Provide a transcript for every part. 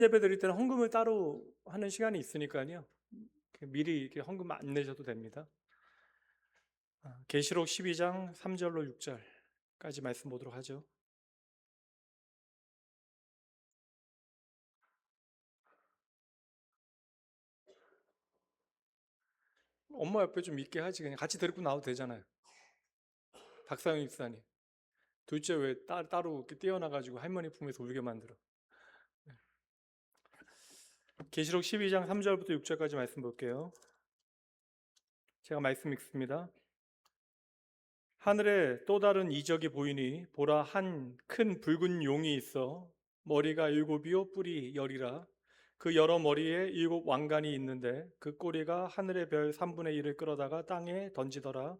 예배 드릴 때는 헌금을 따로 하는 시간이 있으니까요. 미리 이렇게 헌금 안 내셔도 됩니다. 계시록 12장 3절로 6절까지 말씀 보도록 하죠. 엄마 옆에 좀 있게 하지, 그냥 같이 데리고 나와도 되잖아요. 박사영 입사님. 둘째 왜 따로 이렇게 떼어나가지고 할머니 품에서 울게 만들어. 계시록 12장 3절부터 6절까지 말씀 볼게요. 제가 말씀 읽습니다. 하늘에 또 다른 이적이 보이니 보라, 한 큰 붉은 용이 있어 머리가 일곱이요 뿔이 열이라. 그 여러 머리에 일곱 왕관이 있는데 그 꼬리가 하늘의 별 3분의 1을 끌어다가 땅에 던지더라.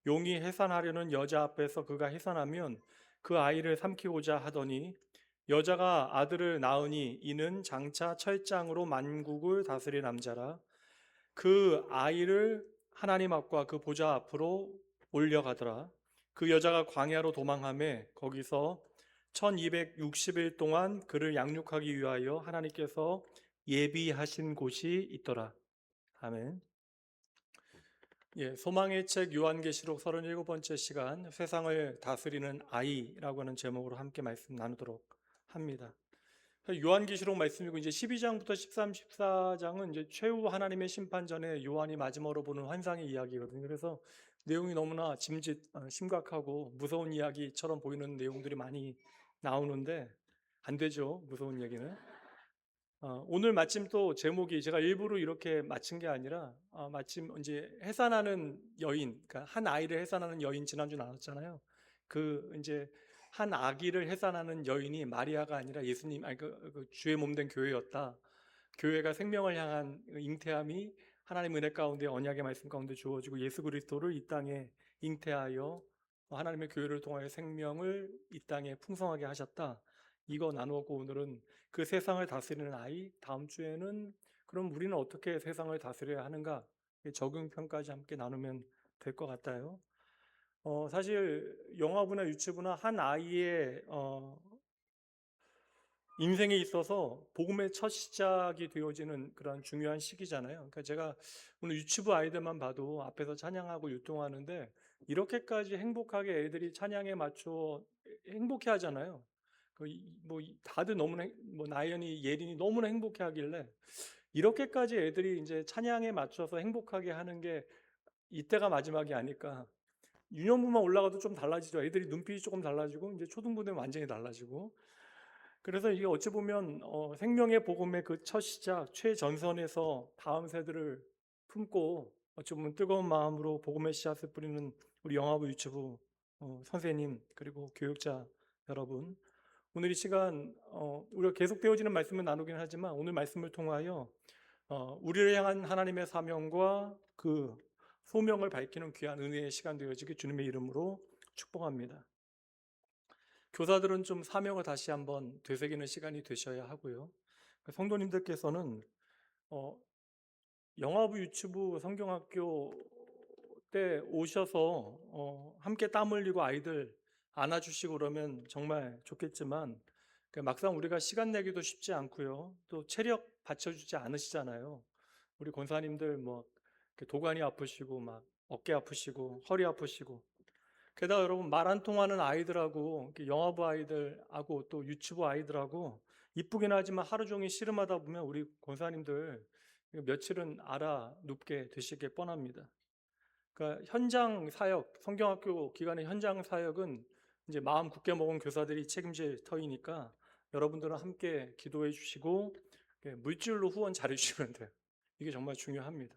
용이 해산하려는 여자 앞에서 그가 해산하면 그 아이를 삼키고자 하더니 여자가 아들을 낳으니 이는 장차 철장으로 만국을 다스릴 남자라. 그 아이를 하나님 앞과 그 보좌 앞으로 올려가더라. 그 여자가 광야로 도망하며 거기서 1260일 동안 그를 양육하기 위하여 하나님께서 예비하신 곳이 있더라. 아멘. 예, 소망의 책 요한계시록 37번째 시간, 세상을 다스리는 아이라고 하는 제목으로 함께 말씀 나누도록 합니다. 요한계시록 말씀이고, 이제 12장부터 13, 14장은 이제 최후 하나님의 심판 전에 요한이 마지막으로 보는 환상의 이야기거든요. 그래서 내용이 너무나 심각하고 무서운 이야기처럼 보이는 내용들이 많이 나오는데 안 되죠, 무서운 얘기는. 오늘 마침 또 제목이 제가 일부러 이렇게 맞춘 게 아니라 마침 이제 해산하는 여인, 그러니까 한 아이를 해산하는 여인 지난주 나눴잖아요. 그 이제 한 아기를 해산하는 여인이 마리아가 아니라 예수님, 그 주의 몸된 교회였다. 교회가 생명을 향한 잉태함이 하나님 은혜 가운데 언약의 말씀 가운데 주어지고 예수 그리스도를 이 땅에 잉태하여 하나님의 교회를 통하여 생명을 이 땅에 풍성하게 하셨다. 이거 나누었고, 오늘은 그 세상을 다스리는 아이, 다음 주에는 그럼 우리는 어떻게 세상을 다스려야 하는가, 적용편까지 함께 나누면 될 것 같아요. 사실 영화부나 유치부나 한 아이의 인생에 있어서 복음의 첫 시작이 되어지는 그런 중요한 시기잖아요. 그러니까 제가 오늘 유치부 아이들만 봐도 앞에서 찬양하고 율동하는데 이렇게까지 행복하게 애들이 찬양에 맞춰 행복해 하잖아요. 다들 너무나 뭐 나연이, 예린이 너무나 행복해 하길래 이렇게까지 애들이 이제 찬양에 맞춰서 행복하게 하는 게 이때가 마지막이 아닐까. 유년부만 올라가도 좀 달라지죠. 애들이 눈빛이 조금 달라지고 이제 초등부 되면 완전히 달라지고. 그래서 이게 어찌 보면 생명의 복음의 그 첫 시작, 최전선에서 다음 세대를 품고 어찌 보면 뜨거운 마음으로 복음의 씨앗을 뿌리는 우리 영화부 유치부 선생님, 그리고 교육자 여러분, 오늘 이 시간 우리가 계속 되어지는 말씀을 나누긴 하지만 오늘 말씀을 통하여 우리를 향한 하나님의 사명과 그 소명을 밝히는 귀한 은혜의 시간 되어지기 주님의 이름으로 축복합니다. 교사들은 좀 사명을 다시 한번 되새기는 시간이 되셔야 하고요. 성도님들께서는 영화부 유치부 성경학교 때 오셔서 함께 땀 흘리고 아이들 안아주시고 그러면 정말 좋겠지만, 막상 우리가 시간 내기도 쉽지 않고요. 또 체력 받쳐주지 않으시잖아요. 우리 권사님들 뭐 도관이 아프시고 막 어깨 아프시고 허리 아프시고, 게다가 여러분 말 안 통하는 아이들하고 영화부 아이들하고 또 유치부 아이들하고 이쁘긴 하지만 하루 종일 씨름하다 보면 우리 권사님들 며칠은 알아 눕게 되시게 뻔합니다. 그러니까 현장 사역, 성경학교 기간의 현장 사역은 이제 마음 굳게 먹은 교사들이 책임질 터이니까 여러분들은 함께 기도해 주시고 물질로 후원 잘해 주시면 돼요. 이게 정말 중요합니다.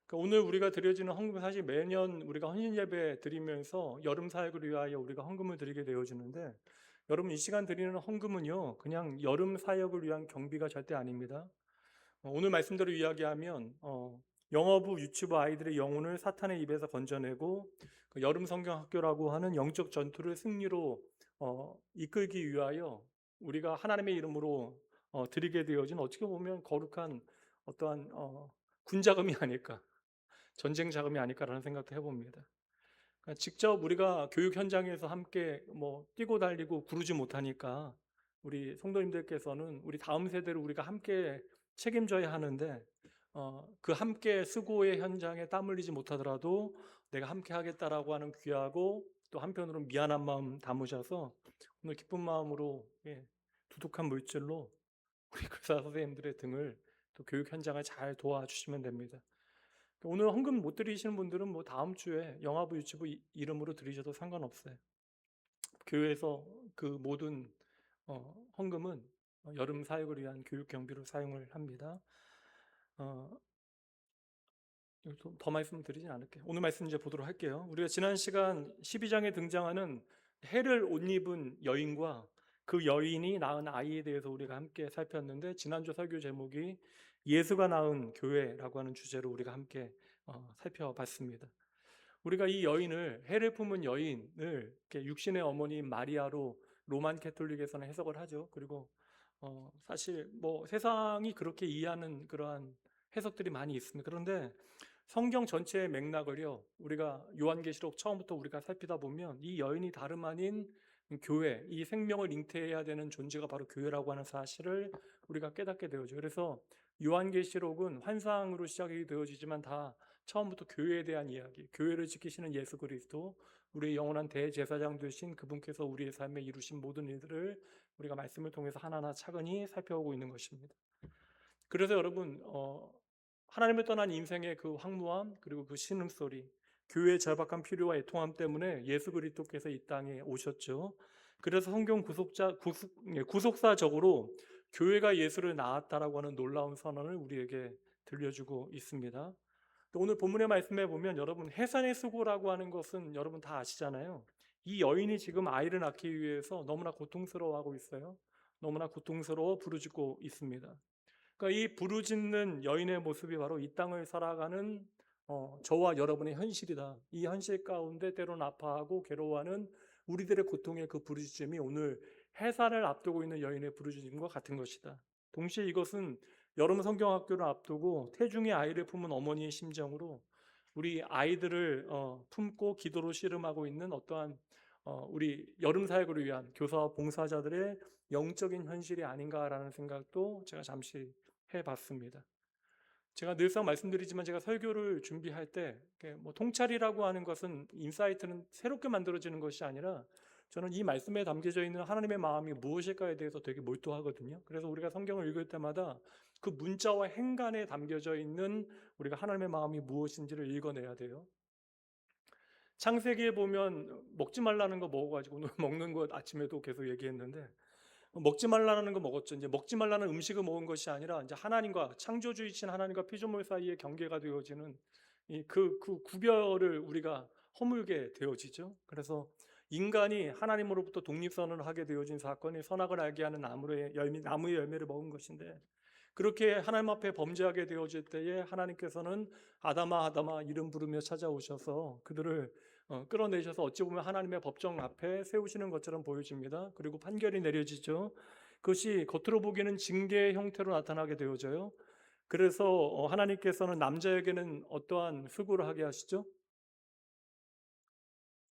그러니까 오늘 우리가 드려지는 헌금은 사실 매년 우리가 헌신 예배 드리면서 여름 사역을 위하여 우리가 헌금을 드리게 되어지는데, 여러분 이 시간 드리는 헌금은요 그냥 여름 사역을 위한 경비가 절대 아닙니다. 오늘 말씀대로 이야기하면 영어부 유치부 아이들의 영혼을 사탄의 입에서 건져내고 그 여름 성경학교라고 하는 영적 전투를 승리로 이끌기 위하여 우리가 하나님의 이름으로 드리게 되어진, 어떻게 보면 거룩한 어떠한 군자금이 아닐까, 전쟁 자금이 아닐까라는 생각도 해봅니다. 그러니까 직접 우리가 교육 현장에서 함께 뛰고 달리고 구르지 못하니까 우리 성도님들께서는 우리 다음 세대를 우리가 함께 책임져야 하는데 그 함께 수고의 현장에 땀 흘리지 못하더라도 내가 함께 하겠다라고 하는 귀하고 또 한편으로는 미안한 마음 담으셔서 오늘 기쁜 마음으로 두둑한 물질로 우리 교사 선생님들의 등을 또 교육 현장을 잘 도와주시면 됩니다. 오늘 헌금 못 드리시는 분들은 뭐 다음 주에 영화부 유치부 이름으로 드리셔도 상관없어요. 교회에서 그 모든 헌금은 여름 사역을 위한 교육 경비로 사용을 합니다. 어, 더 말씀드리진 않을게요. 오늘 말씀 이제 보도록 할게요. 우리가 지난 시간 12장에 등장하는 해를 옷 입은 여인과 그 여인이 낳은 아이에 대해서 우리가 함께 살폈는데, 지난주 설교 제목이 예수가 낳은 교회라고 하는 주제로 우리가 함께 살펴봤습니다. 우리가 이 여인을, 해를 품은 여인을 육신의 어머니 마리아로 로만 캐톨릭에서는 해석을 하죠. 그리고 사실 뭐 세상이 그렇게 이해하는 그러한 해석들이 많이 있습니다. 그런데 성경 전체의 맥락을요, 우리가 요한계시록 처음부터 우리가 살피다 보면 이 여인이 다름 아닌 교회, 이 생명을 잉태해야 되는 존재가 바로 교회라고 하는 사실을 우리가 깨닫게 되어죠. 그래서 요한계시록은 환상으로 시작이 되어지지만 다 처음부터 교회에 대한 이야기, 교회를 지키시는 예수 그리스도, 우리의 영원한 대제사장 되신 그분께서 우리의 삶에 이루신 모든 일들을 우리가 말씀을 통해서 하나하나 차근히 살펴오고 있는 것입니다. 그래서 여러분, 하나님을 떠난 인생의 그 황무함, 그리고 그 신음소리, 교회의 절박한 필요와 애통함 때문에 예수 그리스도께서 이 땅에 오셨죠. 그래서 성경 구속사적으로 교회가 예수를 낳았다라고 하는 놀라운 선언을 우리에게 들려주고 있습니다. 또 오늘 본문의 말씀에 보면 여러분, 해산의 수고라고 하는 것은 여러분 다 아시잖아요. 이 여인이 지금 아이를 낳기 위해서 너무나 고통스러워하고 있어요. 너무나 고통스러워 부르짖고 있습니다. 그러니까 이 부르짖는 여인의 모습이 바로 이 땅을 살아가는 저와 여러분의 현실이다. 이 현실 가운데 때로는 아파하고 괴로워하는 우리들의 고통의 그 부르짖음이 오늘 해산을 앞두고 있는 여인의 부르짖음과 같은 것이다. 동시에 이것은 여름 성경학교를 앞두고 태중의 아이를 품은 어머니의 심정으로 우리 아이들을 품고 기도로 씨름하고 있는 어떠한 우리 여름 사역을 위한 교사와 봉사자들의 영적인 현실이 아닌가라는 생각도 제가 잠시 해봤습니다. 제가 늘상 말씀드리지만 제가 설교를 준비할 때 뭐 통찰이라고 하는 것은, 인사이트는 새롭게 만들어지는 것이 아니라 저는 이 말씀에 담겨져 있는 하나님의 마음이 무엇일까에 대해서 되게 몰두하거든요. 그래서 우리가 성경을 읽을 때마다 그 문자와 행간에 담겨져 있는 우리가 하나님의 마음이 무엇인지를 읽어내야 돼요. 창세기에 보면 먹지 말라는 거 먹어가지고 오늘 먹는 것 아침에도 계속 얘기했는데, 먹지 말라는 거 먹었죠. 이제 먹지 말라는 음식을 먹은 것이 아니라 이제 하나님과, 창조주이신 하나님과 피조물 사이의 경계가 되어지는 그 구별을 우리가 허물게 되어지죠. 그래서 인간이 하나님으로부터 독립선언을 하게 되어진 사건이 선악을 알게 하는 나무의 열매를 먹은 것인데, 그렇게 하나님 앞에 범죄하게 되어질 때에 하나님께서는 아담아 아담아 이름 부르며 찾아오셔서 그들을 끌어내셔서 어찌 보면 하나님의 법정 앞에 세우시는 것처럼 보여집니다. 그리고 판결이 내려지죠. 그것이 겉으로 보기에는 징계의 형태로 나타나게 되어져요. 그래서 하나님께서는 남자에게는 어떠한 수고를 하게 하시죠?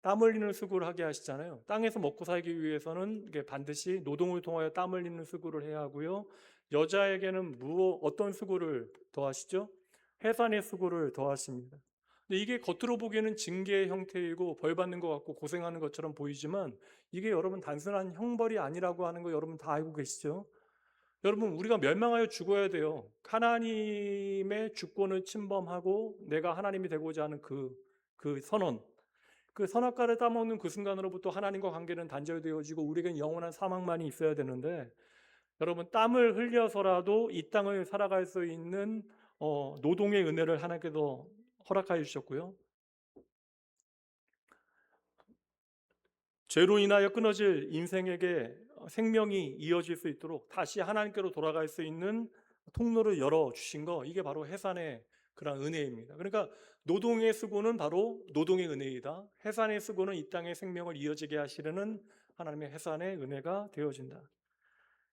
땀 흘리는 수고를 하게 하시잖아요. 땅에서 먹고 살기 위해서는 이게 반드시 노동을 통하여 땀 흘리는 수고를 해야 하고요. 여자에게는 어떤 수고를 더하시죠? 해산의 수고를 더하십니다. 근데 이게 겉으로 보기에는 징계의 형태이고 벌 받는 것 같고 고생하는 것처럼 보이지만, 이게 여러분 단순한 형벌이 아니라고 하는 거 여러분 다 알고 계시죠? 여러분, 우리가 멸망하여 죽어야 돼요. 하나님의 주권을 침범하고 내가 하나님이 되고자 하는 그 선언, 그 선악과를 따먹는 그 순간으로부터 하나님과 관계는 단절되어지고 우리에겐 영원한 사망만이 있어야 되는데, 여러분, 땀을 흘려서라도 이 땅을 살아갈 수 있는 노동의 은혜를 하나님께서 허락하여 주셨고요. 죄로 인하여 끊어질 인생에게 생명이 이어질 수 있도록 다시 하나님께로 돌아갈 수 있는 통로를 열어주신 거, 이게 바로 해산의 그런 은혜입니다. 그러니까 노동의 수고는 바로 노동의 은혜이다. 해산의 수고는 이 땅의 생명을 이어지게 하시려는 하나님의 해산의 은혜가 되어진다.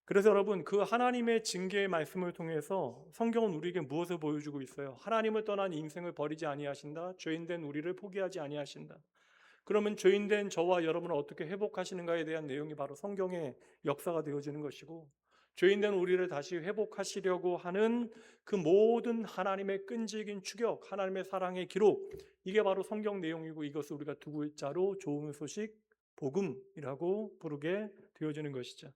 그래서 여러분, 그 하나님의 징계의 말씀을 통해서 성경은 우리에게 무엇을 보여주고 있어요? 하나님을 떠난 인생을 버리지 아니하신다. 죄인된 우리를 포기하지 아니하신다. 그러면 죄인된 저와 여러분을 어떻게 회복하시는가에 대한 내용이 바로 성경의 역사가 되어지는 것이고, 죄인된 우리를 다시 회복하시려고 하는 그 모든 하나님의 끈질긴 추격, 하나님의 사랑의 기록, 이게 바로 성경 내용이고, 이것을 우리가 두 글자로 좋은 소식, 복음이라고 부르게 되어지는 것이죠.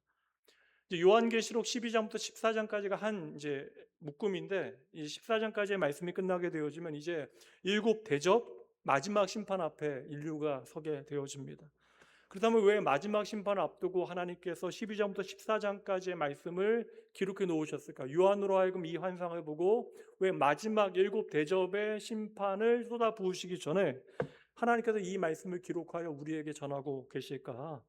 이제 요한계시록 12장부터 14장까지가 한 이제 묶음인데, 이 14장까지의 말씀이 끝나게 되어지면 이제 일곱 대접, 마지막 심판 앞에 인류가 서게 되어집니다. 그렇다면 왜 마지막 심판을 앞두고 하나님께서 12장부터 14장까지의 말씀을 기록해 놓으셨을까? 요한으로 하여금 이 환상을 보고 왜 마지막 일곱 대접의 심판을 쏟아 부으시기 전에 하나님께서 이 말씀을 기록하여 우리에게 전하고 계실까?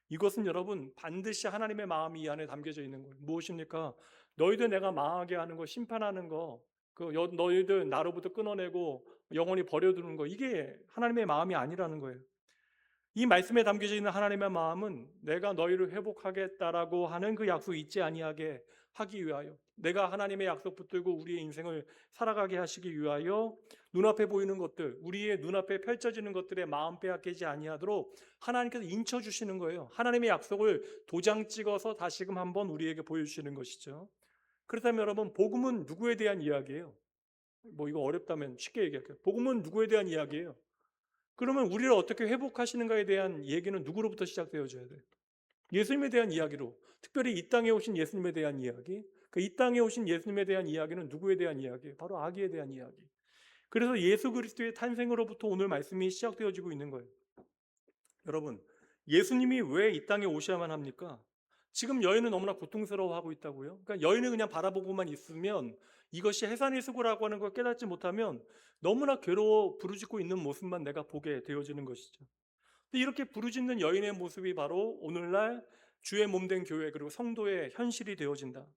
이것은 여러분 반드시 하나님의 마음이 이 안에 담겨져 있는 거예요. 무엇입니까? 너희들 내가 망하게 하는 거, 심판하는 거, 너희들 나로부터 끊어내고 영원히 버려두는 거, 이게 하나님의 마음이 아니라는 거예요. 이 말씀에 담겨져 있는 하나님의 마음은 내가 너희를 회복하겠다라고 하는 그 약속 잊지 아니하게 하기 위하여, 내가 하나님의 약속 붙들고 우리의 인생을 살아가게 하시기 위하여 눈앞에 보이는 것들, 우리의 눈앞에 펼쳐지는 것들에 마음 빼앗기지 아니하도록 하나님께서 인쳐 주시는 거예요. 하나님의 약속을 도장 찍어서 다시금 한번 우리에게 보여주시는 것이죠. 그렇다면 여러분, 복음은 누구에 대한 이야기예요? 뭐 이거 어렵다면 쉽게 얘기할게요. 복음은 누구에 대한 이야기예요? 그러면 우리를 어떻게 회복하시는가에 대한 얘기는 누구로부터 시작되어져야 돼요? 예수님에 대한 이야기로, 특별히 이 땅에 오신 예수님에 대한 이야기. 이 땅에 오신 예수님에 대한 이야기는 누구에 대한 이야기예요? 바로 아기에 대한 이야기. 그래서 예수 그리스도의 탄생으로부터 오늘 말씀이 시작되어지고 있는 거예요. 여러분, 예수님이 왜 이 땅에 오셔야만 합니까? 지금 여인은 너무나 고통스러워하고 있다고요. 그러니까 여인을 그냥 바라보고만 있으면, 이것이 해산의 수고라고 하는 걸 깨닫지 못하면 너무나 괴로워 부르짖고 있는 모습만 내가 보게 되어지는 것이죠. 근데 이렇게 부르짖는 여인의 모습이 바로 오늘날 주의 몸된 교회, 그리고 성도의 현실이 되어진다.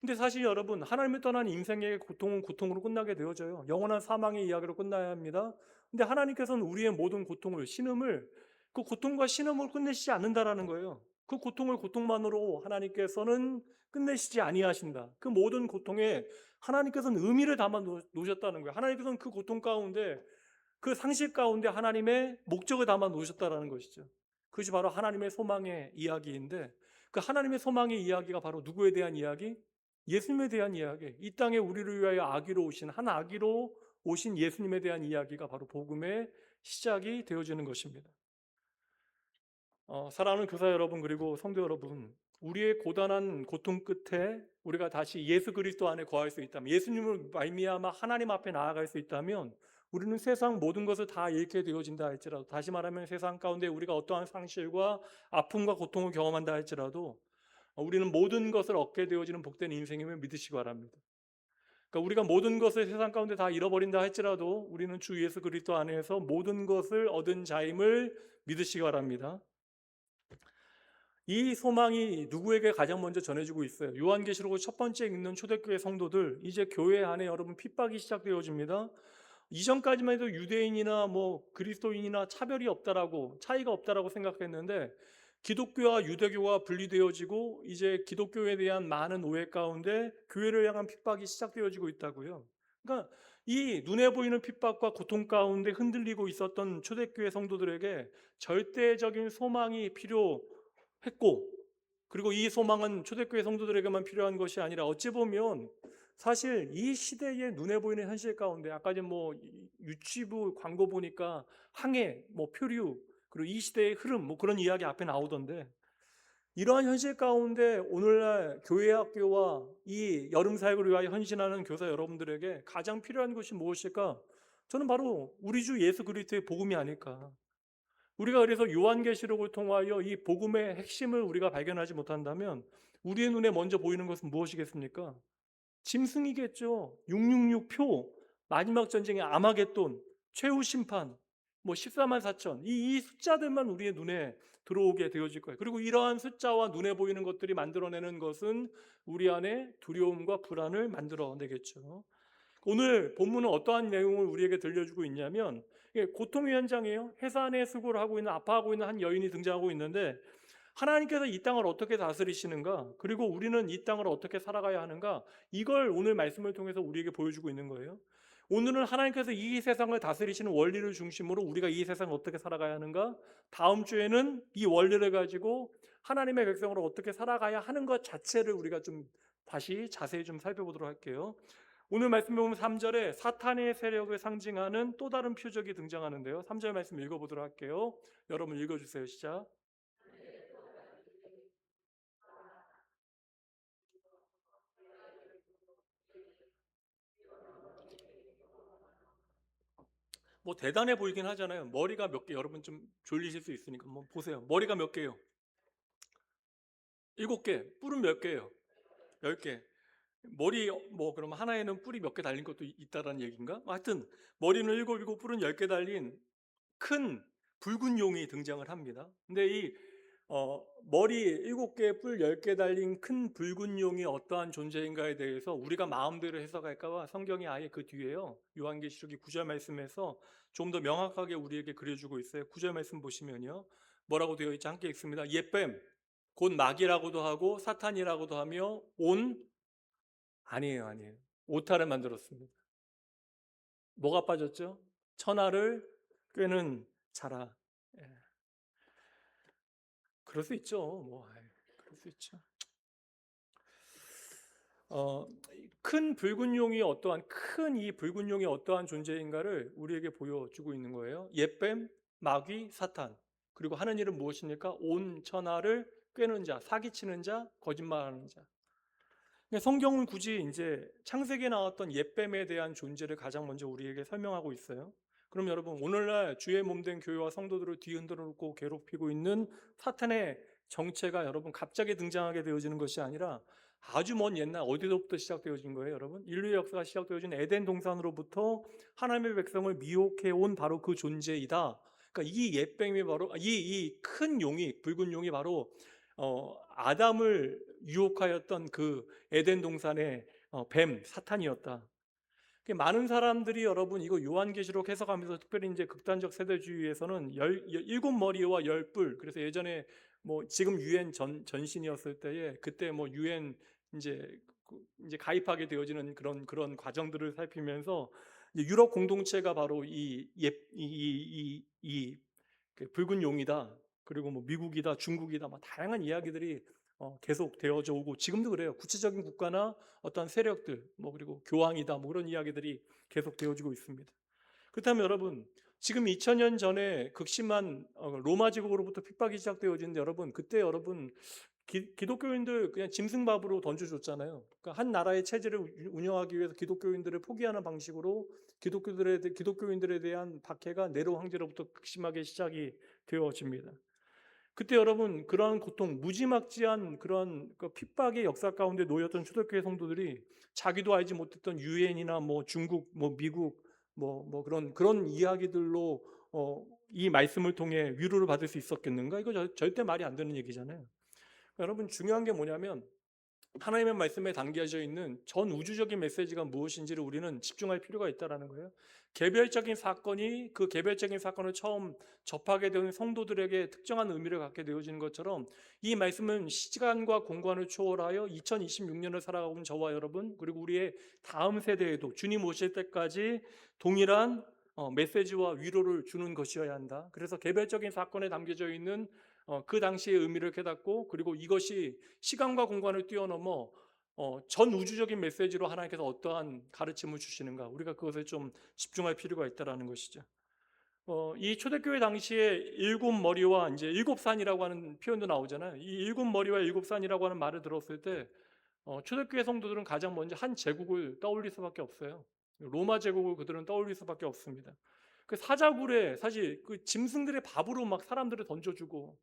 근데 사실 여러분, 하나님을 떠난 인생의 고통은 고통으로 끝나게 되어져요. 영원한 사망의 이야기로 끝나야 합니다. 근데 하나님께서는 우리의 모든 고통을, 신음을, 그 고통과 신음을 끝내시지 않는다라는 거예요. 그 고통을 고통만으로 하나님께서는 끝내시지 아니하신다. 그 모든 고통에 하나님께서는 의미를 담아 놓으셨다는 거예요. 하나님께서는 그 고통 가운데, 그 상실 가운데 하나님의 목적을 담아 놓으셨다는 것이죠. 그것이 바로 하나님의 소망의 이야기인데, 그 하나님의 소망의 이야기가 바로 누구에 대한 이야기? 예수님에 대한 이야기. 이 땅에 우리를 위하여 아기로 오신, 한 아기로 오신 예수님에 대한 이야기가 바로 복음의 시작이 되어지는 것입니다. 사랑하는 교사 여러분, 그리고 성도 여러분, 우리의 고단한 고통 끝에 우리가 다시 예수 그리스도 안에 거할 수 있다면, 예수님을 말미암아 하나님 앞에 나아갈 수 있다면, 우리는 세상 모든 것을 다 잃게 되어진다 할지라도, 다시 말하면 세상 가운데 우리가 어떠한 상실과 아픔과 고통을 경험한다 할지라도 우리는 모든 것을 얻게 되어지는 복된 인생임을 믿으시기 바랍니다. 그러니까 우리가 모든 것을 세상 가운데 다 잃어버린다 할지라도 우리는 주 예수 그리스도 안에서 모든 것을 얻은 자임을 믿으시기 바랍니다. 이 소망이 누구에게 가장 먼저 전해지고 있어요? 요한계시록을 첫 번째 읽는 초대교회 성도들, 이제 교회 안에 여러분 핍박이 시작되어집니다. 이전까지만 해도 유대인이나 뭐 그리스도인이나 차별이 없다라고, 차이가 없다라고 생각했는데, 기독교와 유대교가 분리되어지고 이제 기독교에 대한 많은 오해 가운데 교회를 향한 핍박이 시작되어지고 있다고요. 그러니까 이 눈에 보이는 핍박과 고통 가운데 흔들리고 있었던 초대교회 성도들에게 절대적인 소망이 필요했고, 그리고 이 소망은 초대교회 성도들에게만 필요한 것이 아니라 어찌 보면 사실 이 시대의 눈에 보이는 현실 가운데, 아까 뭐 유치부 광고 보니까 항해, 뭐 표류, 그리고 이 시대의 흐름, 뭐 그런 이야기 앞에 나오던데, 이러한 현실 가운데 오늘날 교회 학교와 이 여름 사역을 위하여 헌신하는 교사 여러분들에게 가장 필요한 것이 무엇일까? 저는 바로 우리 주 예수 그리스도의 복음이 아닐까. 우리가 그래서 요한계시록을 통하여 이 복음의 핵심을 우리가 발견하지 못한다면 우리의 눈에 먼저 보이는 것은 무엇이겠습니까? 짐승이겠죠. 666표, 마지막 전쟁의 아마겟돈, 최후 심판, 뭐 14만 4천, 이 숫자들만 우리의 눈에 들어오게 되어질 거예요. 그리고 이러한 숫자와 눈에 보이는 것들이 만들어내는 것은 우리 안에 두려움과 불안을 만들어내겠죠. 오늘 본문은 어떠한 내용을 우리에게 들려주고 있냐면, 고통의 현장이에요. 해산의 수고를 하고 있는, 아파하고 있는 한 여인이 등장하고 있는데, 하나님께서 이 땅을 어떻게 다스리시는가, 그리고 우리는 이 땅을 어떻게 살아가야 하는가, 이걸 오늘 말씀을 통해서 우리에게 보여주고 있는 거예요. 오늘은 하나님께서 이 세상을 다스리시는 원리를 중심으로 우리가 이 세상을 어떻게 살아가야 하는가? 다음 주에는 이 원리를 가지고 하나님의 백성으로 어떻게 살아가야 하는 것 자체를 우리가 좀 다시 자세히 좀 살펴보도록 할게요. 오늘 말씀에 보면 3절에 사탄의 세력을 상징하는 또 다른 표적이 등장하는데요. 3절 말씀 읽어보도록 할게요. 여러분 읽어주세요. 시작. 뭐 대단해 보이긴 하잖아요. 머리가 몇 개, 여러분 좀 졸리실 수 있으니까 한번 보세요. 머리가 몇 개요? 7개. 뿔은 몇 개예요? 10개. 머리 뭐 그러면 하나에는 뿔이 몇 개 달린 것도 있다라는 얘기인가? 하여튼 머리는 7이고 뿔은 10개 달린 큰 붉은 용이 등장을 합니다. 근데 이 머리 7개, 뿔 10개 달린 큰 붉은 용이 어떠한 존재인가에 대해서 우리가 마음대로 해석할까 봐 성경이 아예 그 뒤에요. 요한계시록이 9절 말씀에서 좀 더 명확하게 우리에게 그려주고 있어요. 9절 말씀 보시면요. 뭐라고 되어 있지? 함께 읽습니다. 옛뱀, 곧 마귀라고도 하고 사탄이라고도 하며 아니에요. 오타를 만들었습니다. 뭐가 빠졌죠? 천하를 꿰는 자라. 예. 그럴 수 있죠. 그럴 수 있죠. 어, 큰 이 붉은 용이 어떠한 존재인가를 우리에게 보여주고 있는 거예요. 옛뱀, 마귀, 사탄. 그리고 하는 일은 무엇입니까? 온 천하를 꿰는 자, 사기치는 자, 거짓말하는 자. 그러니까 성경은 굳이 이제 창세기에 나왔던 옛뱀에 대한 존재를 가장 먼저 우리에게 설명하고 있어요. 그럼 여러분, 오늘날 주의 몸된 교회와 성도들을 뒤흔들어 놓고 괴롭히고 있는 사탄의 정체가 여러분 갑자기 등장하게 되어지는 것이 아니라 아주 먼 옛날 어디로부터 시작되어진 거예요, 여러분? 인류의 역사가 시작되어진 에덴 동산으로부터 하나님의 백성을 미혹해 온 바로 그 존재이다. 그러니까 이 옛뱀이 바로 이 큰 용이 붉은 용이 바로 아담을 유혹하였던 그 에덴 동산의 뱀 사탄이었다. 많은 사람들이 여러분 이거 요한계시록 해석하면서 특별히 이제 극단적 세대주의에서는 7머리와 10뿔, 그래서 예전에 뭐 지금 유엔 전신이었을 때에 그때 뭐 유엔 이제 가입하게 되어지는 그런 과정들을 살피면서 이제 유럽 공동체가 바로 그 붉은 용이다. 그리고 뭐 미국이다, 중국이다, 막 다양한 이야기들이 계속 되어져 오고 지금도 그래요. 구체적인 국가나 어떤 세력들, 뭐 그리고 교황이다, 뭐 그런 이야기들이 계속 되어지고 있습니다. 그렇다면 여러분, 지금 2000년 전에 극심한 로마 제국으로부터 핍박이 시작되어지는데 여러분, 그때 여러분 기독교인들 그냥 짐승밥으로 던져줬잖아요. 그러니까 한 나라의 체제를 운영하기 위해서 기독교인들을 포기하는 방식으로 기독교인들에 대한 박해가 네로 황제로부터 극심하게 시작이 되어집니다. 그때 여러분 그러한 고통, 무지막지한 그런 그 핍박의 역사 가운데 놓였던 초대교회 성도들이 자기도 알지 못했던 유엔이나 뭐 중국, 뭐 미국, 뭐 그런 이야기들로 이 말씀을 통해 위로를 받을 수 있었겠는가? 이거 절대 말이 안 되는 얘기잖아요. 여러분 중요한 게 뭐냐면 하나님의 말씀에 담겨져 있는 전 우주적인 메시지가 무엇인지를 우리는 집중할 필요가 있다는 거예요. 그 개별적인 사건을 처음 접하게 되는 성도들에게 특정한 의미를 갖게 되어지는 것처럼 이 말씀은 시간과 공간을 초월하여 2026년을 살아가고 있는 저와 여러분 그리고 우리의 다음 세대에도 주님 오실 때까지 동일한 메시지와 위로를 주는 것이어야 한다. 그래서 개별적인 사건에 담겨져 있는 그 당시의 의미를 깨닫고 그리고 이것이 시간과 공간을 뛰어넘어 전 우주적인 메시지로 하나님께서 어떠한 가르침을 주시는가 우리가 그것에 좀 집중할 필요가 있다라는 것이죠. 이 초대교회 당시에 7머리와 이제 7산이라고 하는 표현도 나오잖아요. 이 7머리와 7산이라고 하는 말을 들었을 때 초대교회 성도들은 가장 먼저 한 제국을 떠올릴 수밖에 없어요. 로마 제국을 그들은 떠올릴 수밖에 없습니다. 그 사자굴에 사실 그 짐승들의 밥으로 막 사람들을 던져주고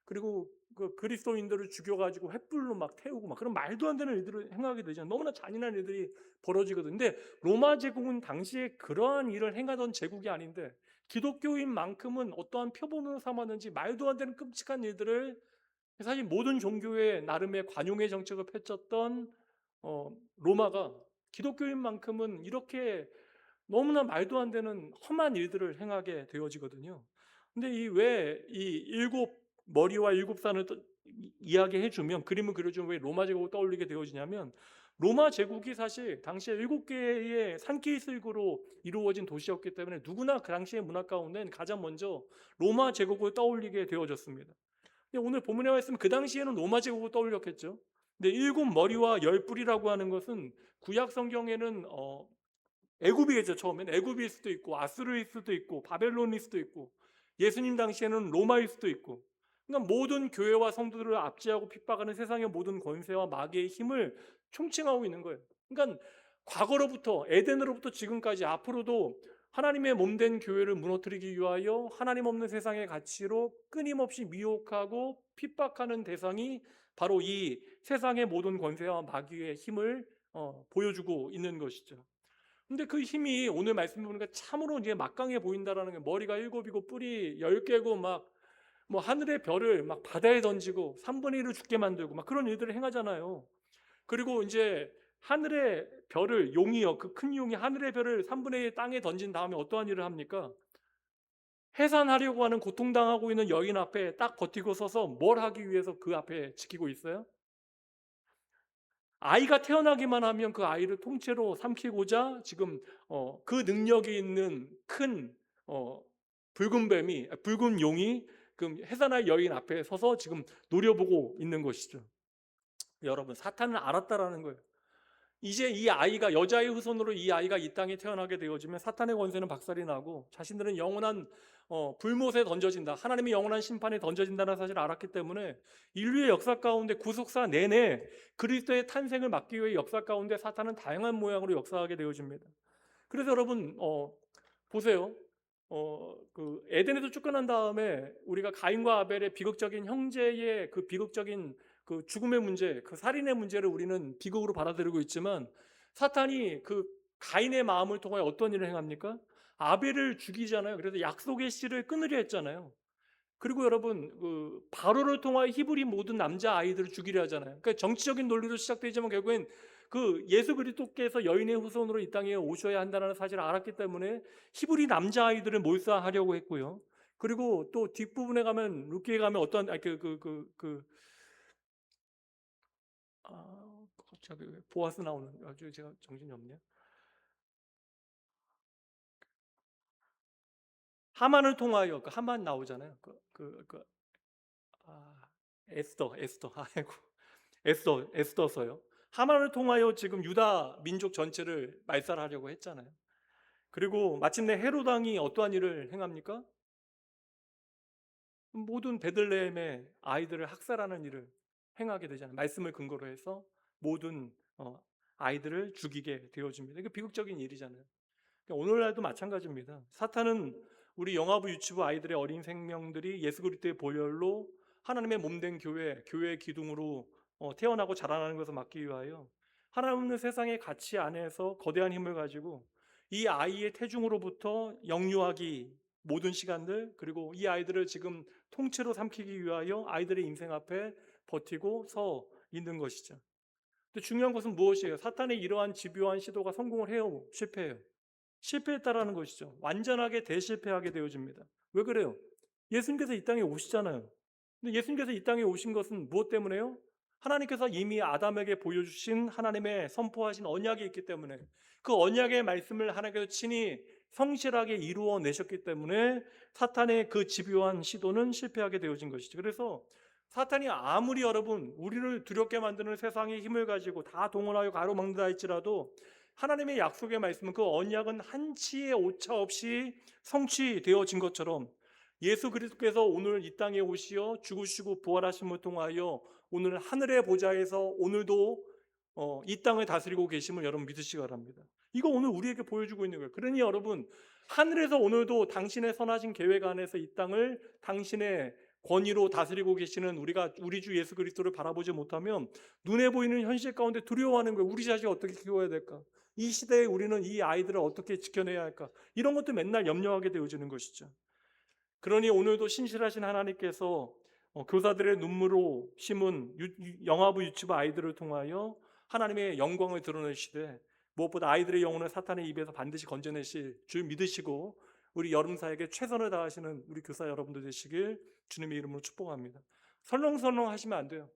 그리고 그 그리스도인들을 죽여가지고 횃불로 막 태우고 막 그런 말도 안 되는 일들을 행하게 되잖아요. 너무나 잔인한 일들이 벌어지거든요. 근데 로마 제국은 당시에 그러한 일을 행하던 제국이 아닌데 기독교인만큼은 어떠한 표본으로 삼았는지 말도 안 되는 끔찍한 일들을 사실 모든 종교의 나름의 관용의 정책을 펼쳤던 로마가 기독교인만큼은 이렇게 너무나 말도 안 되는 험한 일들을 행하게 되어지거든요. 근데 왜 이 7머리와 7산을 이야기해 주면 그림을 그려주면 왜 로마 제국을 떠올리게 되어지냐면 로마 제국이 사실 당시에 7개의 산기슭으로 이루어진 도시였기 때문에 누구나 그 당시의 문화 가운데는 가장 먼저 로마 제국을 떠올리게 되어졌습니다. 근데 오늘 본문에 말씀 그 당시에는 로마 제국을 떠올렸겠죠. 근데 일곱 머리와 열 뿔이라고 하는 것은 구약 성경에는 애굽이겠죠. 처음엔 애굽일 수도 있고 아수르일 수도 있고 바벨론일 수도 있고 예수님 당시에는 로마일 수도 있고, 그러니까 모든 교회와 성도들을 압제하고 핍박하는 세상의 모든 권세와 마귀의 힘을 총칭하고 있는 거예요. 그러니까 과거로부터 에덴으로부터 지금까지 앞으로도 하나님의 몸된 교회를 무너뜨리기 위하여 하나님 없는 세상의 가치로 끊임없이 미혹하고 핍박하는 대상이 바로 이 세상의 모든 권세와 마귀의 힘을 보여주고 있는 것이죠. 근데 그 힘이 오늘 말씀 보니까 참으로 이제 막강해 보인다라는 게, 머리가 7이고 뿔이 10개고 막 뭐 하늘의 별을 막 바다에 던지고 3분의 1을 죽게 만들고 막 그런 일들을 행하잖아요. 그리고 이제 하늘의 별을, 용이요, 그 큰 용이 하늘의 별을 3분의 1 땅에 던진 다음에 어떠한 일을 합니까? 해산하려고 하는 고통당하고 있는 여인 앞에 딱 버티고 서서 뭘 하기 위해서 그 앞에 지키고 있어요? 아이가 태어나기만 하면 그 아이를 통째로 삼키고자 지금 그 능력이 있는 큰 붉은 뱀이, 붉은 용이 그 해산할 여인 앞에 서서 지금 노려보고 있는 것이죠. 여러분, 사탄은 알았다라는 거예요. 이제 이 아이가, 여자의 후손으로 이 아이가 이 땅에 태어나게 되어지면 사탄의 권세는 박살이 나고 자신들은 영원한 불못에 던져진다, 하나님의 영원한 심판에 던져진다는 사실을 알았기 때문에 인류의 역사 가운데 구속사 내내 그리스도의 탄생을 막기 위해 역사 가운데 사탄은 다양한 모양으로 역사하게 되어집니다. 그래서 여러분 보세요. 그 에덴에서 쫓겨난 다음에 우리가 가인과 아벨의 비극적인 형제의 그 비극적인 그 죽음의 문제, 그 살인의 문제를 우리는 비극으로 받아들이고 있지만, 사탄이 그 가인의 마음을 통하여 어떤 일을 행합니까? 아벨을 죽이잖아요. 그래서 약속의 씨를 끊으려 했잖아요. 그리고 여러분 그 바로를 통하여 히브리 모든 남자 아이들을 죽이려 하잖아요. 그러니까 정치적인 논리로 시작되지만 결국엔 그 예수 그리스도께서 여인의 후손으로 이 땅에 오셔야 한다는 사실을 알았기 때문에 히브리 남자 아이들을 몰사하려고 했고요. 그리고 또 뒷부분에 가면, 룻기에 가면 어떤 갑자기 왜 보아스 나오는, 아주 제가 정신이 없네요. 하만을 통하여, 그 하만 나오잖아요. 아, 에스더, 아이고, 에스더서요. 하만을 통하여 지금 유다 민족 전체를 말살하려고 했잖아요. 그리고 마침내 헤롯 왕이 어떠한 일을 행합니까? 모든 베들레헴의 아이들을 학살하는 일을 행하게 되잖아요. 말씀을 근거로 해서 모든 아이들을 죽이게 되어집니다. 이게 비극적인 일이잖아요. 그러니까 오늘날도 마찬가지입니다. 사탄은 우리 영아부 유치부 아이들의 어린 생명들이 예수 그리스도의 보혈로 하나님의 몸된 교회의 기둥으로 태어나고 자라나는 것을 막기 위하여 하나님 없는 세상의 가치 안에서 거대한 힘을 가지고 이 아이의 태중으로부터 영유아기 모든 시간들, 그리고 이 아이들을 지금 통째로 삼키기 위하여 아이들의 인생 앞에 버티고 서 있는 것이죠. 근데 중요한 것은 무엇이에요? 사탄의 이러한 집요한 시도가 성공을 해요? 실패해요? 실패했다라는 것이죠. 완전하게 대실패하게 되어집니다. 왜 그래요? 예수님께서 이 땅에 오시잖아요. 근데 예수님께서 이 땅에 오신 것은 무엇 때문에요? 하나님께서 이미 아담에게 보여주신 하나님의 선포하신 언약이 있기 때문에, 그 언약의 말씀을 하나님께서 친히 성실하게 이루어 내셨기 때문에 사탄의 그 집요한 시도는 실패하게 되어진 것이죠. 그래서 사탄이 아무리 여러분 우리를 두렵게 만드는 세상의 힘을 가지고 다 동원하여 가로막는다 할지라도 하나님의 약속의 말씀은, 그 언약은 한치의 오차 없이 성취되어진 것처럼 예수 그리스도께서 오늘 이 땅에 오시어 죽으시고 부활하심을 통하여 오늘 하늘의 보좌에서 오늘도 이 땅을 다스리고 계심을 여러분 믿으시기 바랍니다. 이거 오늘 우리에게 보여주고 있는 거예요. 그러니 여러분, 하늘에서 오늘도 당신의 선하신 계획 안에서 이 땅을 당신의 권위로 다스리고 계시는 우리 주 예수 그리스도를 바라보지 못하면 눈에 보이는 현실 가운데 두려워하는 거예요. 우리 자식을 어떻게 키워야 될까? 이 시대에 우리는 이 아이들을 어떻게 지켜내야 할까? 이런 것도 맨날 염려하게 되어지는 것이죠. 그러니 오늘도 신실하신 하나님께서 교사들의 눈물로 심은 영아부 유치부 아이들을 통하여 하나님의 영광을 드러내시되, 무엇보다 아이들의 영혼을 사탄의 입에서 반드시 건져내실 줄 믿으시고 우리 여름사에게 최선을 다하시는 우리 교사 여러분들 되시길 주님의 이름으로 축복합니다. 설렁설렁 하시면 안 돼요.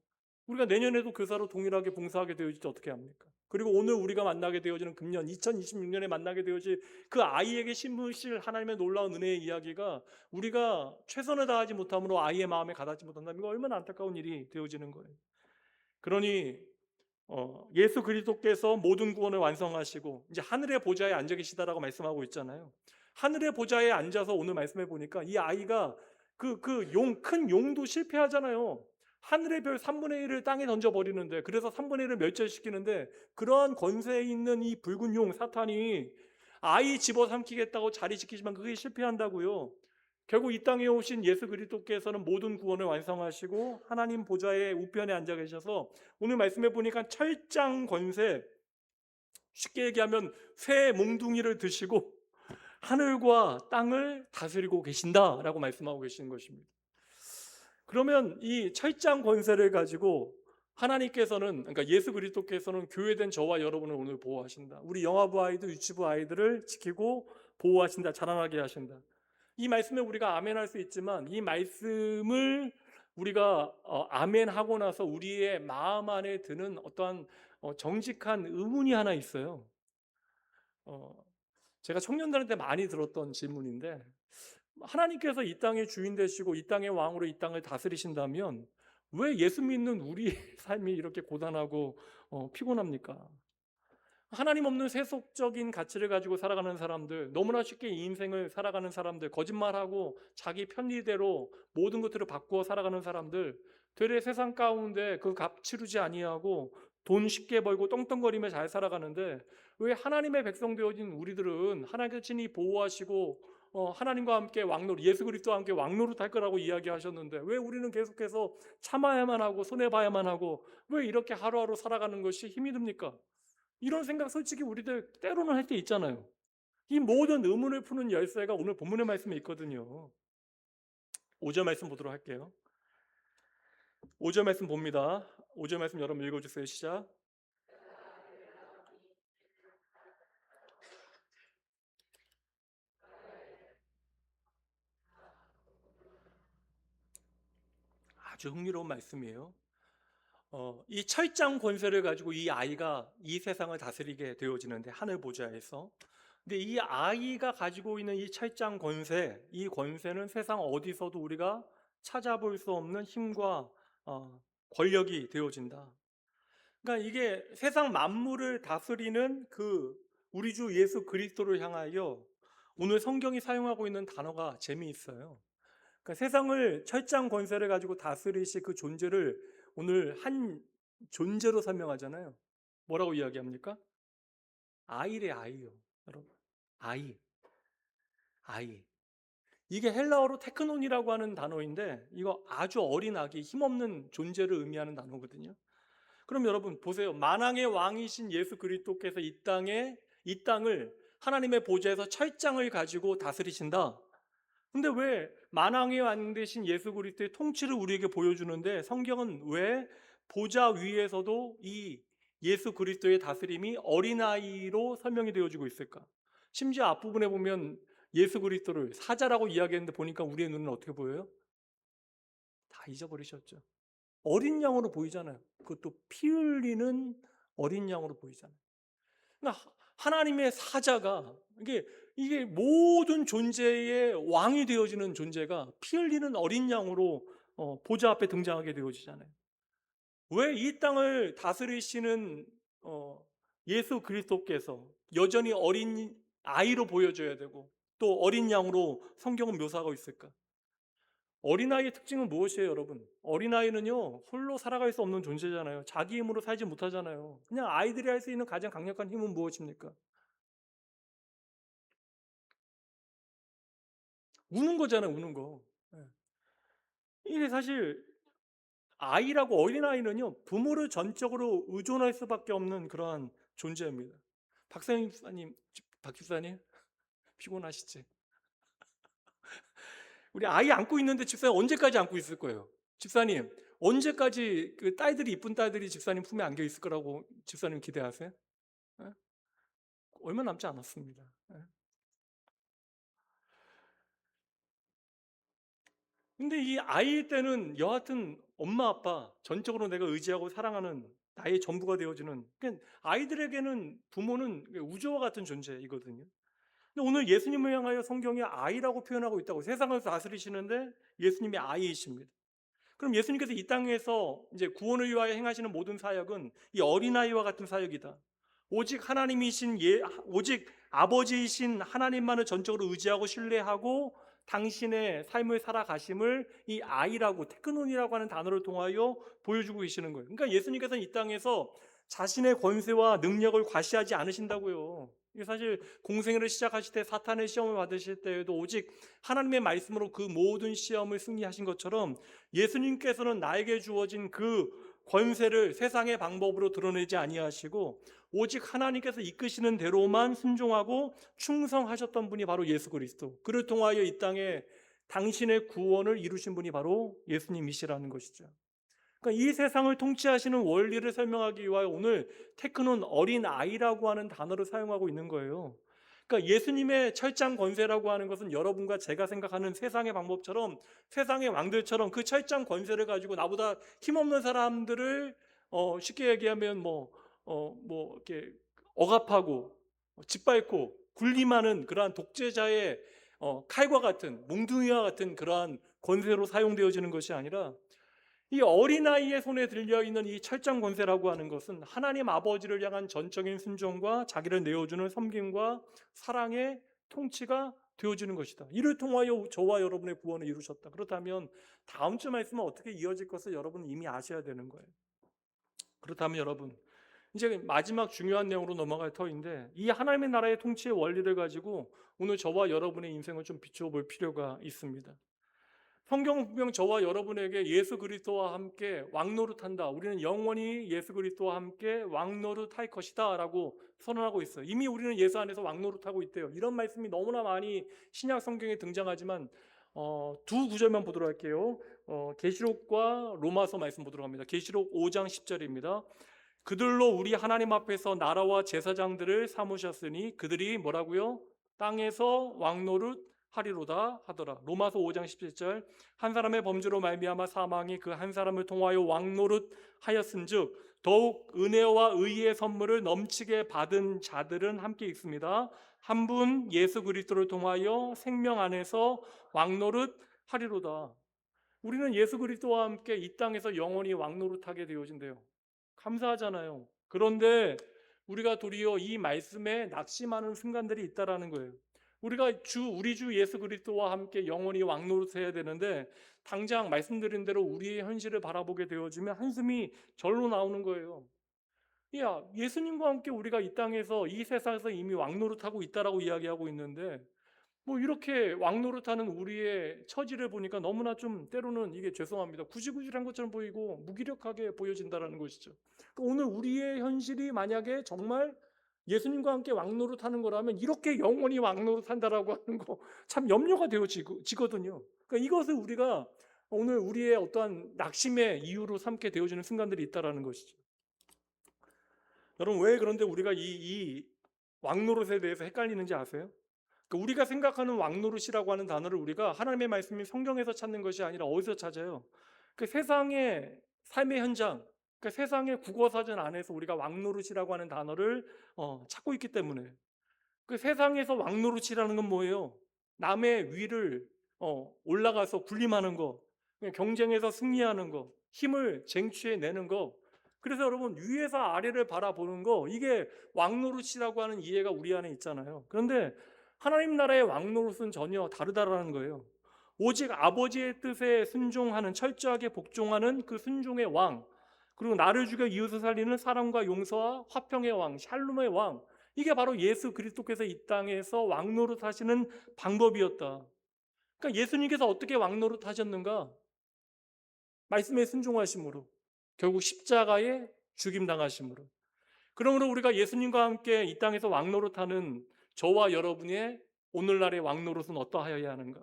우리가 내년에도 교사로 동일하게 봉사하게 되어질지 어떻게 합니까? 그리고 오늘 우리가 만나게 되어지는 금년 2026년에 만나게 되어질 그 아이에게 심으실 하나님의 놀라운 은혜의 이야기가 우리가 최선을 다하지 못함으로 아이의 마음에 가닿지 못한다면 이거 얼마나 안타까운 일이 되어지는 거예요. 그러니 예수 그리스도께서 모든 구원을 완성하시고 이제 하늘의 보좌에 앉아 계시다라고 말씀하고 있잖아요. 하늘의 보좌에 앉아서 오늘 말씀해 보니까 이 아이가 큰 용도 실패하잖아요. 하늘의 별 3분의 1을 땅에 던져 버리는데, 그래서 3분의 1을 멸절시키는데, 그러한 권세에 있는 이 붉은 용 사탄이 아이 집어삼키겠다고 자리 지키지만 그게 실패한다고요. 결국 이 땅에 오신 예수 그리스도께서는 모든 구원을 완성하시고 하나님 보좌의 우편에 앉아 계셔서 오늘 말씀해 보니까 철장 권세, 쉽게 얘기하면 새 몽둥이를 드시고 하늘과 땅을 다스리고 계신다라고 말씀하고 계시는 것입니다. 그러면 이 철장 권세를 가지고 하나님께서는, 그러니까 예수 그리스도께서는 교회된 저와 여러분을 오늘 보호하신다. 우리 영화부 아이들, 유치부 아이들을 지키고 보호하신다. 자라나게 하신다. 이 말씀에 우리가 아멘할 수 있지만 이 말씀을 우리가 아멘하고 나서 우리의 마음 안에 드는 어떠한 정직한 의문이 하나 있어요. 제가 청년들한테 많이 들었던 질문인데, 하나님께서 이 땅의 주인 되시고 이 땅의 왕으로 이 땅을 다스리신다면 왜 예수 믿는 우리의 삶이 이렇게 고단하고 피곤합니까? 하나님 없는 세속적인 가치를 가지고 살아가는 사람들, 너무나 쉽게 이 인생을 살아가는 사람들, 거짓말하고 자기 편리대로 모든 것들을 바꾸어 살아가는 사람들, 되레 세상 가운데 그 값 치르지 아니하고 돈 쉽게 벌고 떵떵거리며 잘 살아가는데, 왜 하나님의 백성 되어진 우리들은 하나님께서 친히 보호하시고 하나님과 함께 왕노릇, 예수 그리스도와 함께 왕노릇 할 거라고 이야기하셨는데 왜 우리는 계속해서 참아야만 하고 손해봐야만 하고 왜 이렇게 하루하루 살아가는 것이 힘이 듭니까? 이런 생각 솔직히 우리들 때로는 할 때 있잖아요. 이 모든 의문을 푸는 열쇠가 오늘 본문의 말씀에 있거든요. 5절 말씀 보도록 할게요. 5절 말씀 봅니다. 5절 말씀 여러분 읽어주세요. 시작. 아주 흥미로운 말씀이에요. 이 철장 권세를 가지고 이 아이가 이 세상을 다스리게 되어지는데, 하늘 보좌에서. 근데 이 아이가 가지고 있는 이 철장 권세, 이 권세는 세상 어디서도 우리가 찾아볼 수 없는 힘과 권력이 되어진다. 그러니까 이게 세상 만물을 다스리는 그 우리 주 예수 그리스도를 향하여 오늘 성경이 사용하고 있는 단어가 재미있어요. 그러니까 세상을 철장 권세를 가지고 다스리실 그 존재를 오늘 한 존재로 설명하잖아요. 뭐라고 이야기합니까? 아이래, 아이요. 여러분, 아이, 아이. 이게 헬라어로 테크논이라고 하는 단어인데 이거 아주 어린 아기, 힘없는 존재를 의미하는 단어거든요. 그럼 여러분 보세요. 만왕의 왕이신 예수 그리스도께서 이 땅을 하나님의 보좌에서 철장을 가지고 다스리신다. 근데 왜 만왕의 왕 되신 예수 그리스도의 통치를 우리에게 보여주는데 성경은 왜 보좌 위에서도 이 예수 그리스도의 다스림이 어린아이로 설명이 되어지고 있을까? 심지어 앞부분에 보면 예수 그리스도를 사자라고 이야기했는데 보니까 우리의 눈은 어떻게 보여요? 다 잊어버리셨죠. 어린 양으로 보이잖아요. 그것도 피 흘리는 어린 양으로 보이잖아요. 그러니까 하나님의 사자가 이게 모든 존재의 왕이 되어지는 존재가 피 흘리는 어린 양으로 보좌 앞에 등장하게 되어지잖아요. 왜 이 땅을 다스리시는 예수 그리스도께서 여전히 어린 아이로 보여줘야 되고 또 어린 양으로 성경은 묘사하고 있을까? 어린아이의 특징은 무엇이에요, 여러분? 어린아이는요, 홀로 살아갈 수 없는 존재잖아요. 자기 힘으로 살지 못하잖아요. 그냥 아이들이 할 수 있는 가장 강력한 힘은 무엇입니까? 우는 거잖아요, 우는 거. 예. 이게 사실 아이라고, 어린아이는요, 부모를 전적으로 의존할 수밖에 없는 그러한 존재입니다. 박사님, 박집사님, 피곤하시지? 우리 아이 안고 있는데 집사님 언제까지 안고 있을 거예요? 집사님, 언제까지 그 딸들이, 이쁜 딸들이 집사님 품에 안겨 있을 거라고 집사님 기대하세요? 예? 얼마 남지 않았습니다. 예. 근데 이 아이일 때는 여하튼 엄마 아빠 전적으로 내가 의지하고 사랑하는 나의 전부가 되어주는, 그러니까 아이들에게는 부모는 우주와 같은 존재이거든요. 근데 오늘 예수님을 향하여 성경이 아이라고 표현하고 있다고. 세상을 다스리시는데 예수님이 아이이십니다. 그럼 예수님께서 이 땅에서 이제 구원을 위하여 행하시는 모든 사역은 이 어린아이와 같은 사역이다. 오직 아버지이신 하나님만을 전적으로 의지하고 신뢰하고 당신의 삶을 살아가심을 이 아이라고, 테크논이라고 하는 단어를 통하여 보여주고 계시는 거예요. 그러니까 예수님께서는 이 땅에서 자신의 권세와 능력을 과시하지 않으신다고요. 이게 사실 공생애를 시작하실 때, 사탄의 시험을 받으실 때에도 오직 하나님의 말씀으로 그 모든 시험을 승리하신 것처럼 예수님께서는 나에게 주어진 그 권세를 세상의 방법으로 드러내지 아니하시고 오직 하나님께서 이끄시는 대로만 순종하고 충성하셨던 분이 바로 예수 그리스도. 그를 통하여 이 땅에 당신의 구원을 이루신 분이 바로 예수님이시라는 것이죠. 그러니까 이 세상을 통치하시는 원리를 설명하기 위하여 오늘 테크논, 어린 아이라고 하는 단어를 사용하고 있는 거예요. 그러니까 예수님의 철장 권세라고 하는 것은 여러분과 제가 생각하는 세상의 방법처럼, 세상의 왕들처럼 그 철장 권세를 가지고 나보다 힘없는 사람들을 쉽게 얘기하면 이렇게 억압하고 짓밟고 군림하는 그러한 독재자의 칼과 같은, 몽둥이와 같은 그러한 권세로 사용되어지는 것이 아니라, 이 어린아이의 손에 들려있는 이 철장 권세라고 하는 것은 하나님 아버지를 향한 전적인 순종과 자기를 내어주는 섬김과 사랑의 통치가 되어지는 것이다. 이를 통하여 저와 여러분의 구원을 이루셨다. 그렇다면 다음 주 말씀은 어떻게 이어질 것을 여러분은 이미 아셔야 되는 거예요. 그렇다면 여러분, 이제 마지막 중요한 내용으로 넘어갈 터인데, 이 하나님의 나라의 통치의 원리를 가지고 오늘 저와 여러분의 인생을 좀 비춰볼 필요가 있습니다. 성경은 분명 저와 여러분에게 예수 그리스도와 함께 왕노릇한다, 우리는 영원히 예수 그리스도와 함께 왕노릇할 것이다 라고 선언하고 있어요. 이미 우리는 예수 안에서 왕노릇하고 있대요. 이런 말씀이 너무나 많이 신약 성경에 등장하지만 두 구절만 보도록 할게요. 계시록과 로마서 말씀 보도록 합니다. 계시록 5장 10절입니다. 그들로 우리 하나님 앞에서 나라와 제사장들을 삼으셨으니 그들이 뭐라고요? 땅에서 왕노릇 하리로다 하더라. 로마서 5장 17절. 한 사람의 범죄로 말미암아 사망이 그 한 사람을 통하여 왕노릇 하였은즉 더욱 은혜와 의의 선물을 넘치게 받은 자들은 함께 있습니다. 한 분 예수 그리스도를 통하여 생명 안에서 왕노릇 하리로다. 우리는 예수 그리스도와 함께 이 땅에서 영원히 왕노릇하게 되어진대요. 감사하잖아요. 그런데 우리가 도리어 이 말씀에 낙심하는 순간들이 있다라는 거예요. 우리가 우리 주 예수 그리스도와 함께 영원히 왕노릇해야 되는데 당장 말씀드린 대로 우리의 현실을 바라보게 되어지면 한숨이 절로 나오는 거예요. 야, 예수님과 함께 우리가 이 땅에서, 이 세상에서 이미 왕노릇하고 있다라고 이야기하고 있는데 이렇게 왕노릇하는 우리의 처지를 보니까 너무나 좀 때로는 이게 죄송합니다, 구질구질한 것처럼 보이고 무기력하게 보여진다는 것이죠. 그러니까 오늘 우리의 현실이 만약에 정말 예수님과 함께 왕노릇하는 거라면 이렇게 영원히 왕노릇한다라고 하는 거 참 염려가 되어지거든요. 그러니까 이것을 우리가 오늘 우리의 어떠한 낙심의 이유로 삼게 되어지는 순간들이 있다라는 것이죠. 여러분, 왜 그런데 우리가 이 왕노릇에 대해서 헷갈리는지 아세요? 우리가 생각하는 왕노릇이라고 하는 단어를 우리가 하나님의 말씀이 성경에서 찾는 것이 아니라 어디서 찾아요? 세상의 삶의 현장, 세상의 국어사전 안에서 우리가 왕노릇이라고 하는 단어를 찾고 있기 때문에. 세상에서 왕노릇이라는 건 뭐예요? 남의 위를 올라가서 군림하는 거, 경쟁에서 승리하는 거, 힘을 쟁취해내는 거. 그래서 여러분, 위에서 아래를 바라보는 거, 이게 왕노릇이라고 하는 이해가 우리 안에 있잖아요. 그런데 하나님 나라의 왕노릇은 전혀 다르다라는 거예요. 오직 아버지의 뜻에 순종하는, 철저하게 복종하는 그 순종의 왕, 그리고 나를 죽여 이웃을 살리는 사랑과 용서와 화평의 왕, 샬롬의 왕, 이게 바로 예수 그리스도께서 이 땅에서 왕노릇 하시는 방법이었다. 그러니까 예수님께서 어떻게 왕노릇 하셨는가? 말씀에 순종하심으로, 결국 십자가에 죽임당하심으로. 그러므로 우리가 예수님과 함께 이 땅에서 왕노릇하는 저와 여러분의 오늘날의 왕노릇은 어떠하여야 하는가?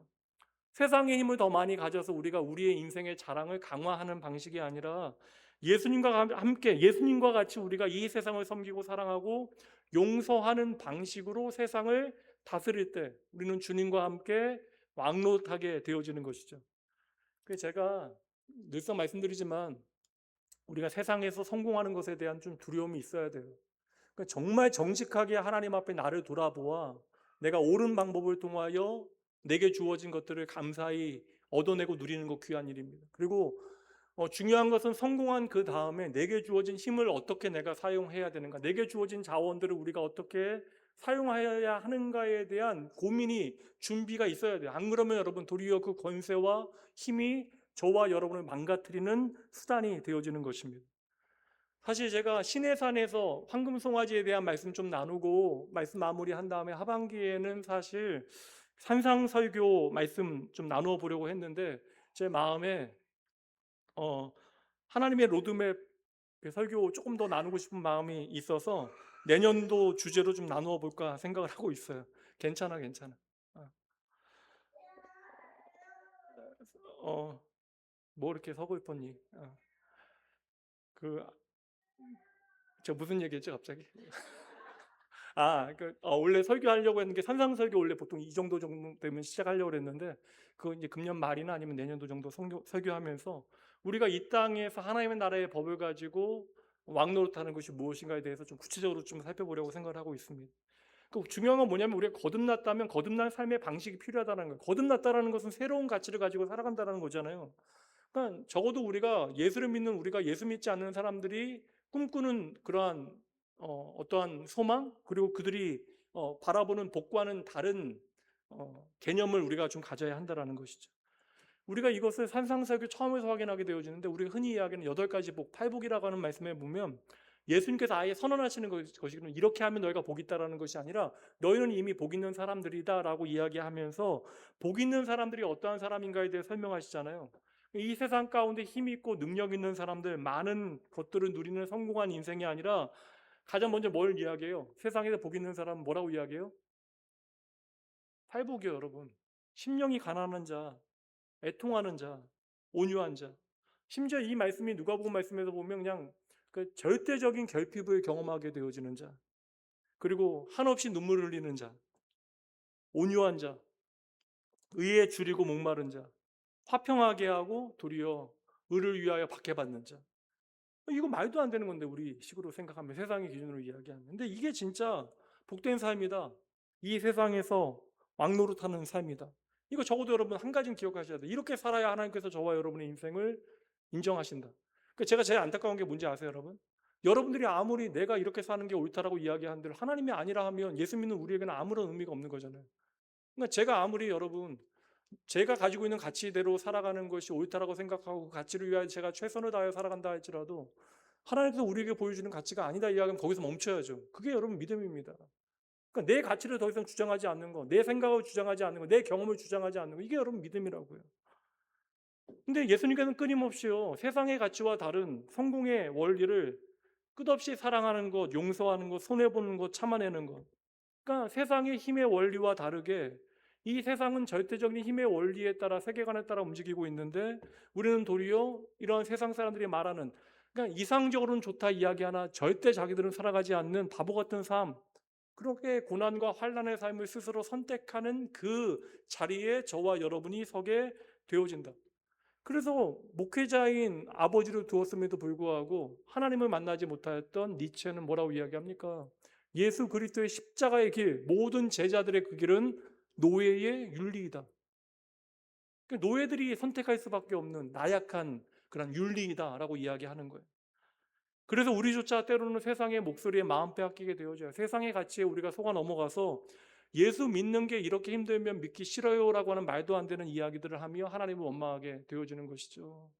세상의 힘을 더 많이 가져서 우리가 우리의 인생의 자랑을 강화하는 방식이 아니라 예수님과 함께, 예수님과 같이 우리가 이 세상을 섬기고 사랑하고 용서하는 방식으로 세상을 다스릴 때 우리는 주님과 함께 왕노릇하게 되어지는 것이죠. 그래서 제가 늘상 말씀드리지만 우리가 세상에서 성공하는 것에 대한 좀 두려움이 있어야 돼요. 그러니까 정말 정직하게 하나님 앞에 나를 돌아보아 내가 옳은 방법을 통하여 내게 주어진 것들을 감사히 얻어내고 누리는 것 귀한 일입니다. 그리고 중요한 것은 성공한 그 다음에 내게 주어진 힘을 어떻게 내가 사용해야 되는가, 내게 주어진 자원들을 우리가 어떻게 사용해야 하는가에 대한 고민이 준비가 있어야 돼요. 안 그러면 여러분 도리어 그 권세와 힘이 저와 여러분을 망가뜨리는 수단이 되어지는 것입니다. 사실 제가 신해산에서 황금송아지에 대한 말씀 좀 나누고 말씀 마무리한 다음에 하반기에는 사실 산상설교 말씀 좀 나누어 보려고 했는데 제 마음에 하나님의 로드맵 설교 조금 더 나누고 싶은 마음이 있어서 내년도 주제로 좀 나누어 볼까 생각을 하고 있어요. 괜찮아, 괜찮아. 어, 어, 뭐 이렇게 서글펐니? 그, 저 무슨 얘기했죠, 갑자기? 원래 설교하려고 했는 게 산상설교 원래 보통 이 정도 되면 시작하려고 했는데 그거 이제 금년 말이나 아니면 내년도 정도 설교하면서 우리가 이 땅에서 하나님의 나라의 법을 가지고 왕노릇하는 것이 무엇인가에 대해서 좀 구체적으로 좀 살펴보려고 생각을 하고 있습니다. 그 중요한 건 뭐냐면 우리가 거듭났다면 거듭난 삶의 방식이 필요하다는 거예요. 거듭났다라는 것은 새로운 가치를 가지고 살아간다는 거잖아요. 그러니까 적어도 우리가 예수를 믿는 우리가 예수 믿지 않는 사람들이 꿈꾸는 그러한 어떠한 소망 그리고 그들이 바라보는 복과는 다른 개념을 우리가 좀 가져야 한다라는 것이죠. 우리가 이것을 산상설교 처음에서 확인하게 되어지는데 우리가 흔히 이야기하는 8가지 복, 팔복이라고 하는 말씀에 보면 예수님께서 아예 선언하시는 것이거든요. 이렇게 하면 너희가 복 있다라는 것이 아니라 너희는 이미 복 있는 사람들이다라고 이야기하면서 복 있는 사람들이 어떠한 사람인가에 대해 설명하시잖아요. 이 세상 가운데 힘 있고 능력 있는 사람들, 많은 것들을 누리는 성공한 인생이 아니라 가장 먼저 뭘 이야기해요? 세상에서 복 있는 사람은 뭐라고 이야기해요? 팔복이요, 여러분. 심령이 가난한 자, 애통하는 자, 온유한 자. 심지어 이 말씀이 누가복음 말씀에서 보면 그냥 그 절대적인 결핍을 경험하게 되어지는 자, 그리고 한없이 눈물을 흘리는 자, 온유한 자, 의에 줄이고 목마른 자, 화평하게 하고 도리어 의를 위하여 박해받는 자. 이거 말도 안 되는 건데 우리 식으로 생각하면 세상의 기준으로 이야기하면. 근데 이게 진짜 복된 삶이다. 이 세상에서 왕노릇하는 삶이다. 이거 적어도 여러분 한 가지는 기억하셔야 돼요. 이렇게 살아야 하나님께서 저와 여러분의 인생을 인정하신다. 그러니까 제가 제일 안타까운 게 뭔지 아세요, 여러분? 여러분들이 아무리 내가 이렇게 사는 게 옳다라고 이야기한들 하나님이 아니라 하면 예수 믿는 우리에게는 아무런 의미가 없는 거잖아요. 그러니까 제가 아무리 여러분 제가 가지고 있는 가치대로 살아가는 것이 옳다라고 생각하고 그 가치를 위하여 제가 최선을 다하여 살아간다 할지라도 하나님께서 우리에게 보여주는 가치가 아니다 이야기하면 거기서 멈춰야죠. 그게 여러분 믿음입니다. 그러니까 내 가치를 더 이상 주장하지 않는 거, 내 생각을 주장하지 않는 거, 내 경험을 주장하지 않는 거, 이게 여러분 믿음이라고요. 근데 예수님께서는 끊임없이요 세상의 가치와 다른 성공의 원리를 끝없이 사랑하는 것, 용서하는 것, 손해보는 것, 참아내는 것. 그러니까 세상의 힘의 원리와 다르게 이 세상은 절대적인 힘의 원리에 따라 세계관에 따라 움직이고 있는데 우리는 도리어 이러한 세상 사람들이 말하는 그러니까 이상적으로는 좋다 이야기하나 절대 자기들은 살아가지 않는 바보 같은 삶, 그렇게 고난과 환난의 삶을 스스로 선택하는 그 자리에 저와 여러분이 서게 되어진다. 그래서 목회자인 아버지를 두었음에도 불구하고 하나님을 만나지 못하였던 니체는 뭐라고 이야기합니까? 예수 그리스도의 십자가의 길, 모든 제자들의 그 길은 노예의 윤리이다. 노예들이 선택할 수밖에 없는 나약한 그런 윤리이다라고 이야기하는 거예요. 그래서 우리조차 때로는 세상의 목소리에 마음 빼앗기게 되어져요. 세상의 가치에 우리가 속아 넘어가서 예수 믿는 게 이렇게 힘들면 믿기 싫어요라고 하는 말도 안 되는 이야기들을 하며 하나님을 원망하게 되어지는 것이죠.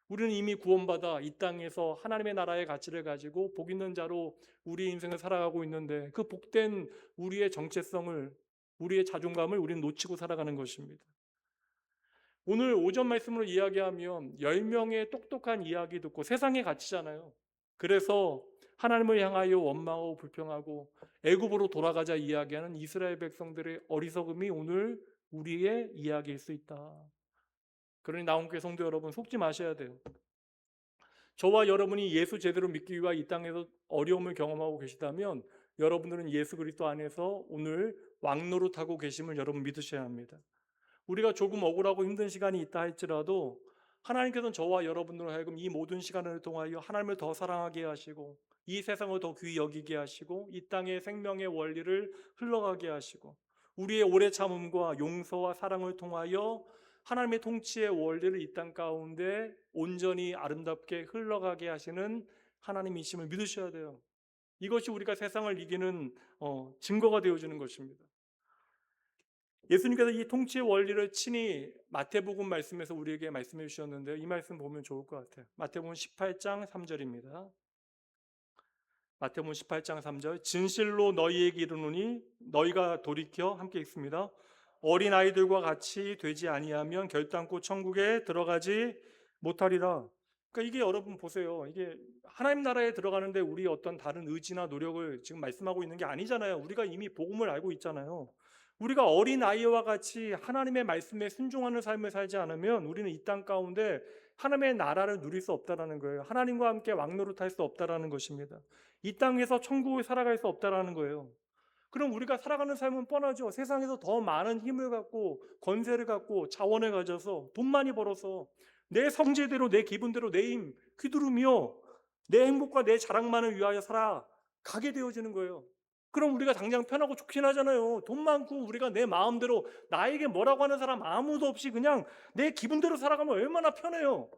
우리는 이미 구원받아 이 땅에서 하나님의 나라의 가치를 가지고 복 있는 자로 우리 인생을 살아가고 있는데 그 복된 우리의 정체성을, 우리의 자존감을 우리는 놓치고 살아가는 것입니다. 오늘 오전 말씀으로 이야기하면 10명의 똑똑한 이야기 듣고 세상의 가치잖아요. 그래서 하나님을 향하여 원망하고 불평하고 애굽으로 돌아가자 이야기하는 이스라엘 백성들의 어리석음이 오늘 우리의 이야기일 수 있다. 그러니 나온교회 성도 여러분 속지 마셔야 돼요. 저와 여러분이 예수 제대로 믿기 위해 이 땅에서 어려움을 경험하고 계시다면 여러분들은 예수 그리스도 안에서 오늘 왕노릇하고 계심을 여러분 믿으셔야 합니다. 우리가 조금 억울하고 힘든 시간이 있다 할지라도 하나님께서는 저와 여러분으로 하여금 이 모든 시간을 통하여 하나님을 더 사랑하게 하시고 이 세상을 더 귀히 여기게 하시고 이 땅의 생명의 원리를 흘러가게 하시고 우리의 오래 참음과 용서와 사랑을 통하여 하나님의 통치의 원리를 이 땅 가운데 온전히 아름답게 흘러가게 하시는 하나님이심을 믿으셔야 돼요. 이것이 우리가 세상을 이기는 증거가 되어주는 것입니다. 예수님께서 이 통치의 원리를 친히 마태복음 말씀에서 우리에게 말씀해 주셨는데요. 이 말씀 보면 좋을 것 같아요. 마태복음 18장 3절입니다. 마태복음 18장 3절 진실로 너희에게 이르노니 너희가 돌이켜 함께 읽습니다. 어린아이들과 같이 되지 아니하면 결단코 천국에 들어가지 못하리라. 그러니까 이게 여러분 보세요. 이게 하나님 나라에 들어가는데 우리 어떤 다른 의지나 노력을 지금 말씀하고 있는 게 아니잖아요. 우리가 이미 복음을 알고 있잖아요. 우리가 어린아이와 같이 하나님의 말씀에 순종하는 삶을 살지 않으면 우리는 이 땅 가운데 하나님의 나라를 누릴 수 없다라는 거예요. 하나님과 함께 왕노릇할 수 없다라는 것입니다. 이 땅에서 천국을 살아갈 수 없다라는 거예요. 그럼 우리가 살아가는 삶은 뻔하죠. 세상에서 더 많은 힘을 갖고 권세를 갖고 자원을 가져서 돈 많이 벌어서 내 성질대로 내 기분대로 내 힘 휘두르며 내 행복과 내 자랑만을 위하여 살아가게 되어지는 거예요. 그럼 우리가 당장 편하고 좋긴 하잖아요. 돈 많고 우리가 내 마음대로 나에게 뭐라고 하는 사람 아무도 없이 그냥 내 기분대로 살아가면 얼마나 편해요.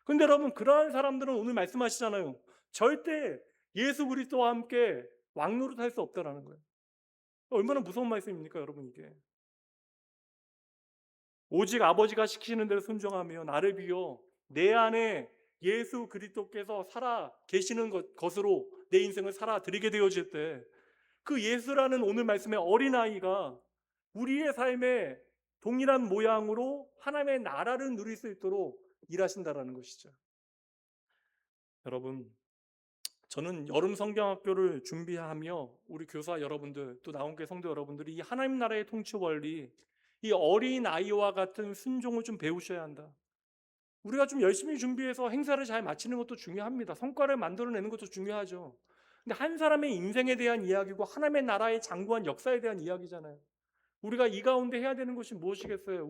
근데 여러분 그러한 사람들은 오늘 말씀하시잖아요. 절대 예수 그리스도와 함께 왕노릇할 수 없다라는 거예요. 얼마나 무서운 말씀입니까, 여러분 이게. 오직 아버지가 시키시는 대로 순종하며 나를 비워 내 안에 예수 그리스도께서 살아 계시는 것으로 내 인생을 살아 드리게 되어질 때 그 예수라는 오늘 말씀의 어린아이가 우리의 삶에 동일한 모양으로 하나님의 나라를 누릴 수 있도록 일하신다라는 것이죠. 여러분, 저는 여름 성경학교를 준비하며 우리 교사 여러분들 또 나온교회 성도 여러분들이 이 하나님 나라의 통치 원리, 이 어린아이와 같은 순종을 좀 배우셔야 한다. 우리가 좀 열심히 준비해서 행사를 잘 마치는 것도 중요합니다. 성과를 만들어내는 것도 중요하죠. 근데 한 사람의 인생에 대한 이야기고 하나님의 나라의 장구한 역사에 대한 이야기잖아요. 우리가 이 가운데 해야 되는 것이 무엇이겠어요?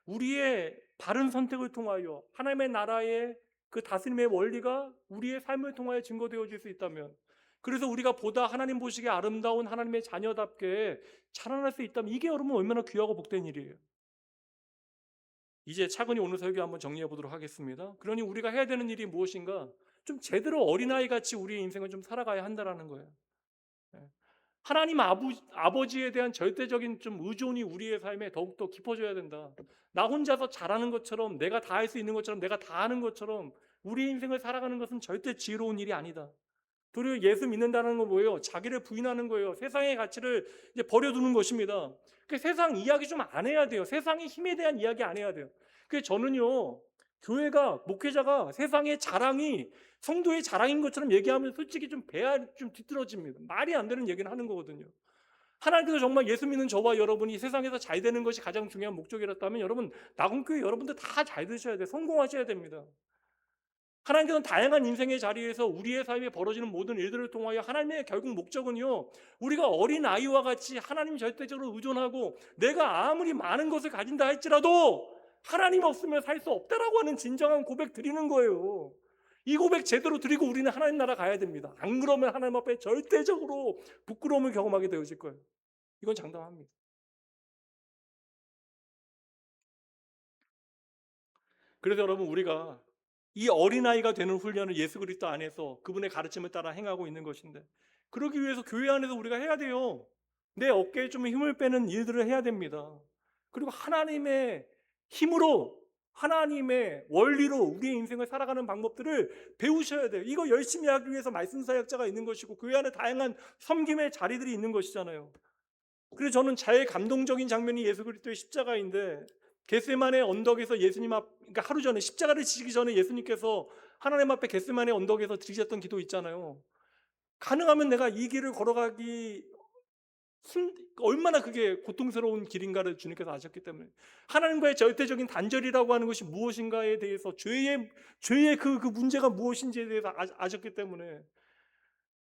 우리의 바른 선택을 통하여 하나님의 나라의 그 다스림의 원리가 우리의 삶을 통하여 증거되어질 수 있다면, 그래서 우리가 보다 하나님 보시기에 아름다운 하나님의 자녀답게 자라날 수 있다면 이게 여러분 얼마나 귀하고 복된 일이에요. 이제 차근히 오늘 설교 한번 정리해 보도록 하겠습니다. 그러니 우리가 해야 되는 일이 무엇인가? 좀 제대로 어린아이 같이 우리의 인생을 좀 살아가야 한다라는 거예요. 하나님 아버지에 대한 절대적인 좀 의존이 우리의 삶에 더욱더 깊어져야 된다. 나 혼자서 잘하는 것처럼, 내가 다 할 수 있는 것처럼, 내가 다 아는 것처럼 우리의 인생을 살아가는 것은 절대 지혜로운 일이 아니다. 도리어 예수 믿는다는 건 뭐예요? 자기를 부인하는 거예요. 세상의 가치를 이제 버려두는 것입니다. 세상 이야기 좀 안 해야 돼요. 세상의 힘에 대한 이야기 안 해야 돼요. 그래서 저는요, 교회가, 목회자가 세상의 자랑이 성도의 자랑인 것처럼 얘기하면 솔직히 좀 배가 좀 뒤떨어집니다. 말이 안 되는 얘기는 하는 거거든요. 하나님께서 정말 예수 믿는 저와 여러분이 세상에서 잘 되는 것이 가장 중요한 목적이었다면 여러분, 나군교회 여러분들 다 잘 되셔야 돼요. 성공하셔야 됩니다. 하나님께서는 다양한 인생의 자리에서 우리의 삶에 벌어지는 모든 일들을 통하여 하나님의 결국 목적은요, 우리가 어린아이와 같이 하나님 절대적으로 의존하고 내가 아무리 많은 것을 가진다 할지라도 하나님 없으면 살 수 없다라고 하는 진정한 고백 드리는 거예요. 이 고백 제대로 드리고 우리는 하나님 나라 가야 됩니다. 안 그러면 하나님 앞에 절대적으로 부끄러움을 경험하게 되어질 거예요. 이건 장담합니다. 그래서 여러분, 우리가 이 어린아이가 되는 훈련을 예수 그리스도 안에서 그분의 가르침을 따라 행하고 있는 것인데, 그러기 위해서 교회 안에서 우리가 해야 돼요. 내 어깨에 좀 힘을 빼는 일들을 해야 됩니다. 그리고 하나님의 힘으로, 하나님의 원리로 우리의 인생을 살아가는 방법들을 배우셔야 돼요. 이거 열심히 하기 위해서 말씀 사역자가 있는 것이고 교회 안에 다양한 섬김의 자리들이 있는 것이잖아요. 그래서 저는 제일 감동적인 장면이 예수 그리스도의 십자가인데, 겟세마네 언덕에서 예수님 그러니까 하루 전에 십자가를 지시기 전에 예수님께서 하나님 앞에 겟세마네 언덕에서 드리셨던 기도 있잖아요. 가능하면 내가 이 길을 걸어가기 얼마나 그게 고통스러운 길인가를 주님께서 아셨기 때문에, 하나님과의 절대적인 단절이라고 하는 것이 무엇인가에 대해서, 죄의 그 문제가 무엇인지에 대해서 아셨기 때문에.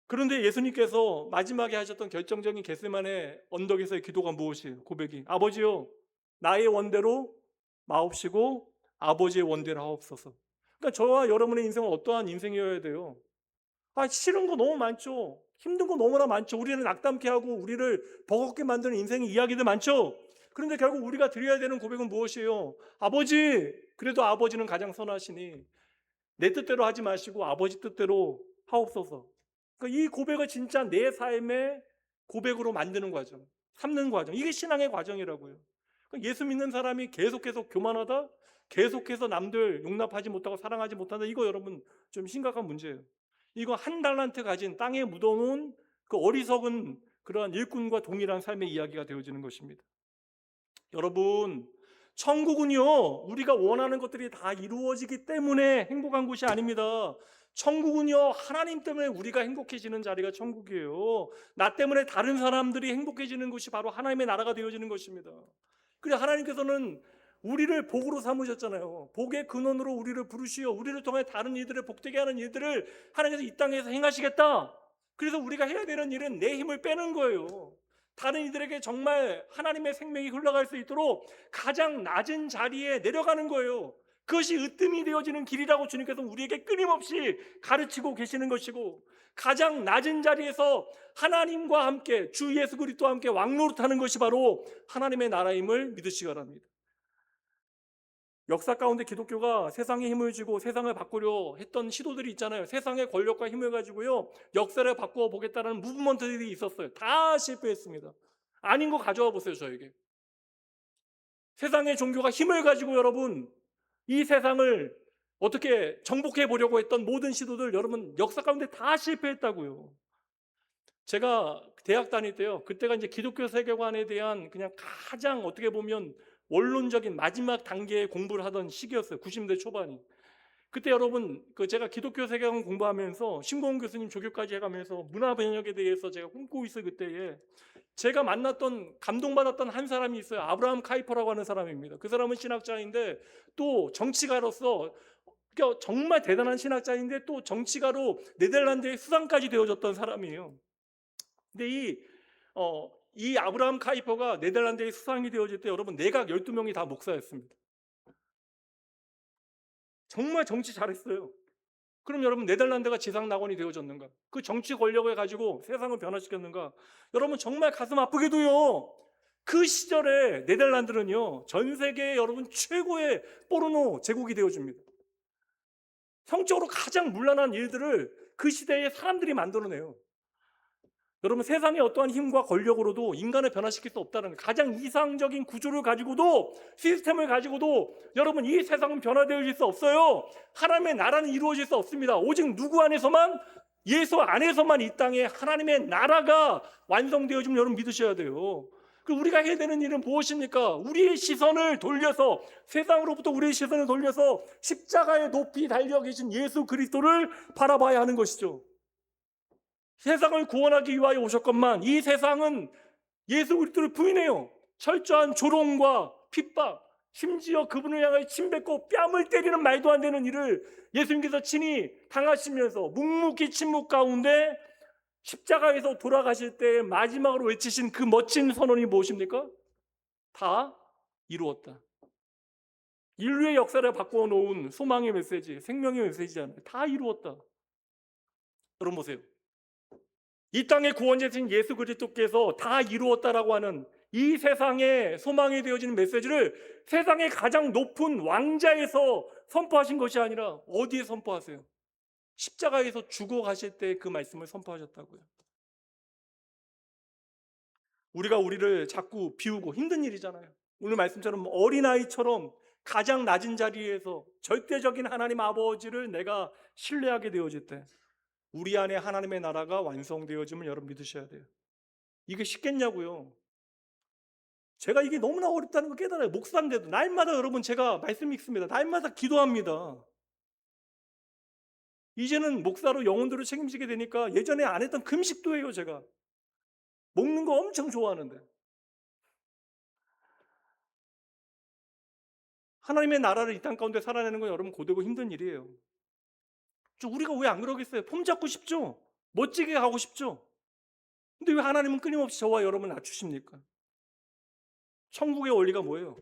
그런데 예수님께서 마지막에 하셨던 결정적인 겟세마네 언덕에서의 기도가 무엇이에요? 고백이, 아버지요, 나의 원대로 마옵시고 아버지의 원대로 하옵소서. 그러니까 저와 여러분의 인생은 어떠한 인생이어야 돼요? 싫은 거 너무 많죠. 힘든 거 너무나 많죠. 우리를 낙담케 하고 우리를 버겁게 만드는 인생의 이야기들 많죠. 그런데 결국 우리가 드려야 되는 고백은 무엇이에요? 아버지, 그래도 아버지는 가장 선하시니 내 뜻대로 하지 마시고 아버지 뜻대로 하옵소서. 그러니까 이 고백을 진짜 내 삶의 고백으로 만드는 과정, 삼는 과정, 이게 신앙의 과정이라고요. 그러니까 예수 믿는 사람이 계속해서 교만하다, 계속해서 남들 용납하지 못하고 사랑하지 못한다, 이거 여러분 좀 심각한 문제예요. 이거 한 달란트 가진 땅에 묻어놓은 그 어리석은 그러한 일꾼과 동일한 삶의 이야기가 되어지는 것입니다. 여러분, 천국은요, 우리가 원하는 것들이 다 이루어지기 때문에 행복한 곳이 아닙니다. 천국은요, 하나님 때문에 우리가 행복해지는 자리가 천국이에요. 나 때문에 다른 사람들이 행복해지는 것이 바로 하나님의 나라가 되어지는 것입니다. 그래서 하나님께서는 우리를 복으로 삼으셨잖아요. 복의 근원으로 우리를 부르시어 우리를 통해 다른 이들을 복되게 하는 일들을 하나님께서 이 땅에서 행하시겠다. 그래서 우리가 해야 되는 일은 내 힘을 빼는 거예요. 다른 이들에게 정말 하나님의 생명이 흘러갈 수 있도록 가장 낮은 자리에 내려가는 거예요. 그것이 으뜸이 되어지는 길이라고 주님께서 우리에게 끊임없이 가르치고 계시는 것이고, 가장 낮은 자리에서 하나님과 함께 주 예수 그리스도와 함께 왕노릇하는 것이 바로 하나님의 나라임을 믿으시기 바랍니다. 역사 가운데 기독교가 세상에 힘을 주고 세상을 바꾸려 했던 시도들이 있잖아요. 세상의 권력과 힘을 가지고요, 역사를 바꾸어 보겠다는 무브먼트들이 있었어요. 다 실패했습니다. 아닌 거 가져와 보세요. 저에게 세상의 종교가 힘을 가지고 여러분 이 세상을 어떻게 정복해 보려고 했던 모든 시도들, 여러분 역사 가운데 다 실패했다고요. 제가 대학 다닐 때요, 그때가 이제 기독교 세계관에 대한 그냥 가장 어떻게 보면 원론적인 마지막 단계의 공부를 하던 시기였어요. 90대 초반이. 그때 여러분 제가 기독교 세계관 공부하면서 신공훈 교수님 조교까지 해가면서 문화 번역에 대해서 제가 꿈꾸고 있어요. 그때에 제가 만났던, 감동받았던 한 사람이 있어요. 아브라함 카이퍼라고 하는 사람입니다. 그 사람은 신학자인데 또 정치가로서, 그러니까 정말 대단한 신학자인데 또 정치가로 네덜란드의 수상까지 되어졌던 사람이에요. 근데 이 아브라함 카이퍼가 네덜란드의 수상이 되어질 때 여러분 내각 12명이 다 목사였습니다. 정말 정치 잘했어요. 그럼 여러분 네덜란드가 지상낙원이 되어졌는가? 그 정치 권력을 가지고 세상을 변화시켰는가? 여러분 정말 가슴 아프게도요, 그 시절에 네덜란드는요 전 세계에 여러분 최고의 포르노 제국이 되어줍니다. 성적으로 가장 문란한 일들을 그 시대에 사람들이 만들어내요. 여러분 세상의 어떠한 힘과 권력으로도 인간을 변화시킬 수 없다는 가장 이상적인 구조를 가지고도, 시스템을 가지고도 여러분 이 세상은 변화되어질 수 없어요. 하나님의 나라는 이루어질 수 없습니다. 오직 누구 안에서만, 예수 안에서만 이 땅에 하나님의 나라가 완성되어지면 여러분 믿으셔야 돼요. 그 우리가 해야 되는 일은 무엇입니까? 우리의 시선을 돌려서, 세상으로부터 우리의 시선을 돌려서 십자가에 높이 달려 계신 예수 그리스도를 바라봐야 하는 것이죠. 세상을 구원하기 위하여 오셨건만 이 세상은 예수 그리스도를 부인해요. 철저한 조롱과 핍박, 심지어 그분을 향하여 침뱉고 뺨을 때리는 말도 안 되는 일을 예수님께서 친히 당하시면서 묵묵히 침묵 가운데 십자가에서 돌아가실 때 마지막으로 외치신 그 멋진 선언이 무엇입니까? 다 이루었다. 인류의 역사를 바꾸어 놓은 소망의 메시지, 생명의 메시지잖아요. 다 이루었다. 여러분 보세요. 이 땅의 구원자신 예수 그리스도께서 다 이루었다라고 하는 이 세상의 소망이 되어지는 메시지를 세상의 가장 높은 왕자에서 선포하신 것이 아니라 어디에 선포하세요? 십자가에서 죽어가실 때 그 말씀을 선포하셨다고요. 우리가 우리를 자꾸 비우고, 힘든 일이잖아요. 오늘 말씀처럼 어린아이처럼 가장 낮은 자리에서 절대적인 하나님 아버지를 내가 신뢰하게 되어질 때 우리 안에 하나님의 나라가 완성되어짐을 여러분 믿으셔야 돼요. 이게 쉽겠냐고요. 제가 이게 너무나 어렵다는 걸 깨달아요. 목사인데도 날마다 여러분 제가 말씀 읽습니다. 날마다 기도합니다. 이제는 목사로 영혼들을 책임지게 되니까 예전에 안 했던 금식도 해요. 제가 먹는 거 엄청 좋아하는데. 하나님의 나라를 이 땅 가운데 살아내는 건 여러분 고되고 힘든 일이에요. 우리가 왜 안 그러겠어요? 폼 잡고 싶죠? 멋지게 가고 싶죠? 근데 왜 하나님은 끊임없이 저와 여러분을 낮추십니까? 천국의 원리가 뭐예요?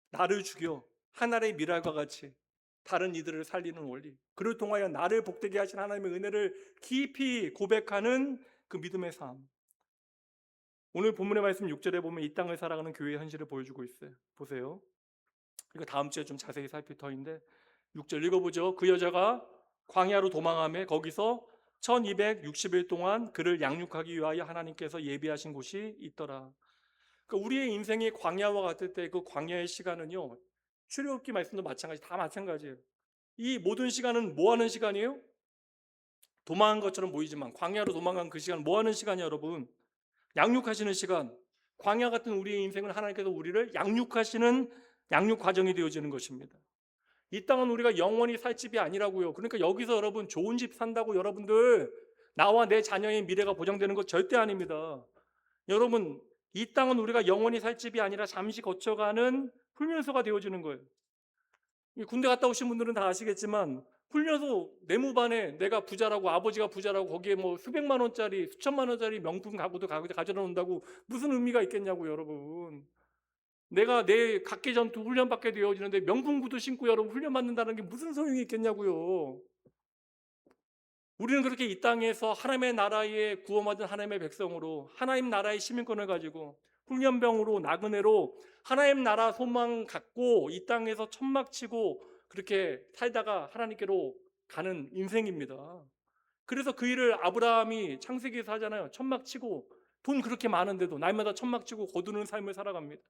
나를 죽여 하나의 미랄과 같이 다른 이들을 살리는 원리, 그를 통하여 나를 복되게 하신 하나님의 은혜를 깊이 고백하는 그 믿음의 삶. 오늘 본문의 말씀 6절에 보면 이 땅을 살아가는 교회의 현실을 보여주고 있어요. 보세요. 이거 다음 주에 좀 자세히 살필 터인데 6절 읽어보죠. 그 여자가 광야로 도망하며 거기서 1260일 동안 그를 양육하기 위하여 하나님께서 예비하신 곳이 있더라. 그러니까 우리의 인생이 광야와 같을 때 그 광야의 시간은요, 출애굽기 말씀도 마찬가지, 다 마찬가지예요. 이 모든 시간은 뭐 하는 시간이에요? 도망한 것처럼 보이지만 광야로 도망간 그 시간 뭐 하는 시간이에요, 여러분? 양육하시는 시간. 광야 같은 우리의 인생을 하나님께서 우리를 양육하시는 양육 과정이 되어지는 것입니다. 이 땅은 우리가 영원히 살 집이 아니라고요. 그러니까 여기서 여러분 좋은 집 산다고 여러분들 나와 내 자녀의 미래가 보장되는 것 절대 아닙니다. 여러분, 이 땅은 우리가 영원히 살 집이 아니라 잠시 거쳐가는 훈련소가 되어지는 거예요. 군대 갔다 오신 분들은 다 아시겠지만 훈련소 내무반에 내가 부자라고, 아버지가 부자라고 거기에 뭐 수백만 원짜리 수천만 원짜리 명품 가구도 가져다 놓는다고 무슨 의미가 있겠냐고 여러분. 내가 내 각계 전투 훈련받게 되어지는데 명품 구두 신고 여러분 훈련 받는다는 게 무슨 소용이 있겠냐고요. 우리는 그렇게 이 땅에서 하나님의 나라에 구원받은 하나님의 백성으로 하나님 나라의 시민권을 가지고 훈련병으로 나그네로 하나님 나라 소망 갖고 이 땅에서 천막 치고 그렇게 살다가 하나님께로 가는 인생입니다. 그래서 그 일을 아브라함이 창세기에서 하잖아요. 천막 치고 돈 그렇게 많은데도 날마다 천막 치고 거두는 삶을 살아갑니다.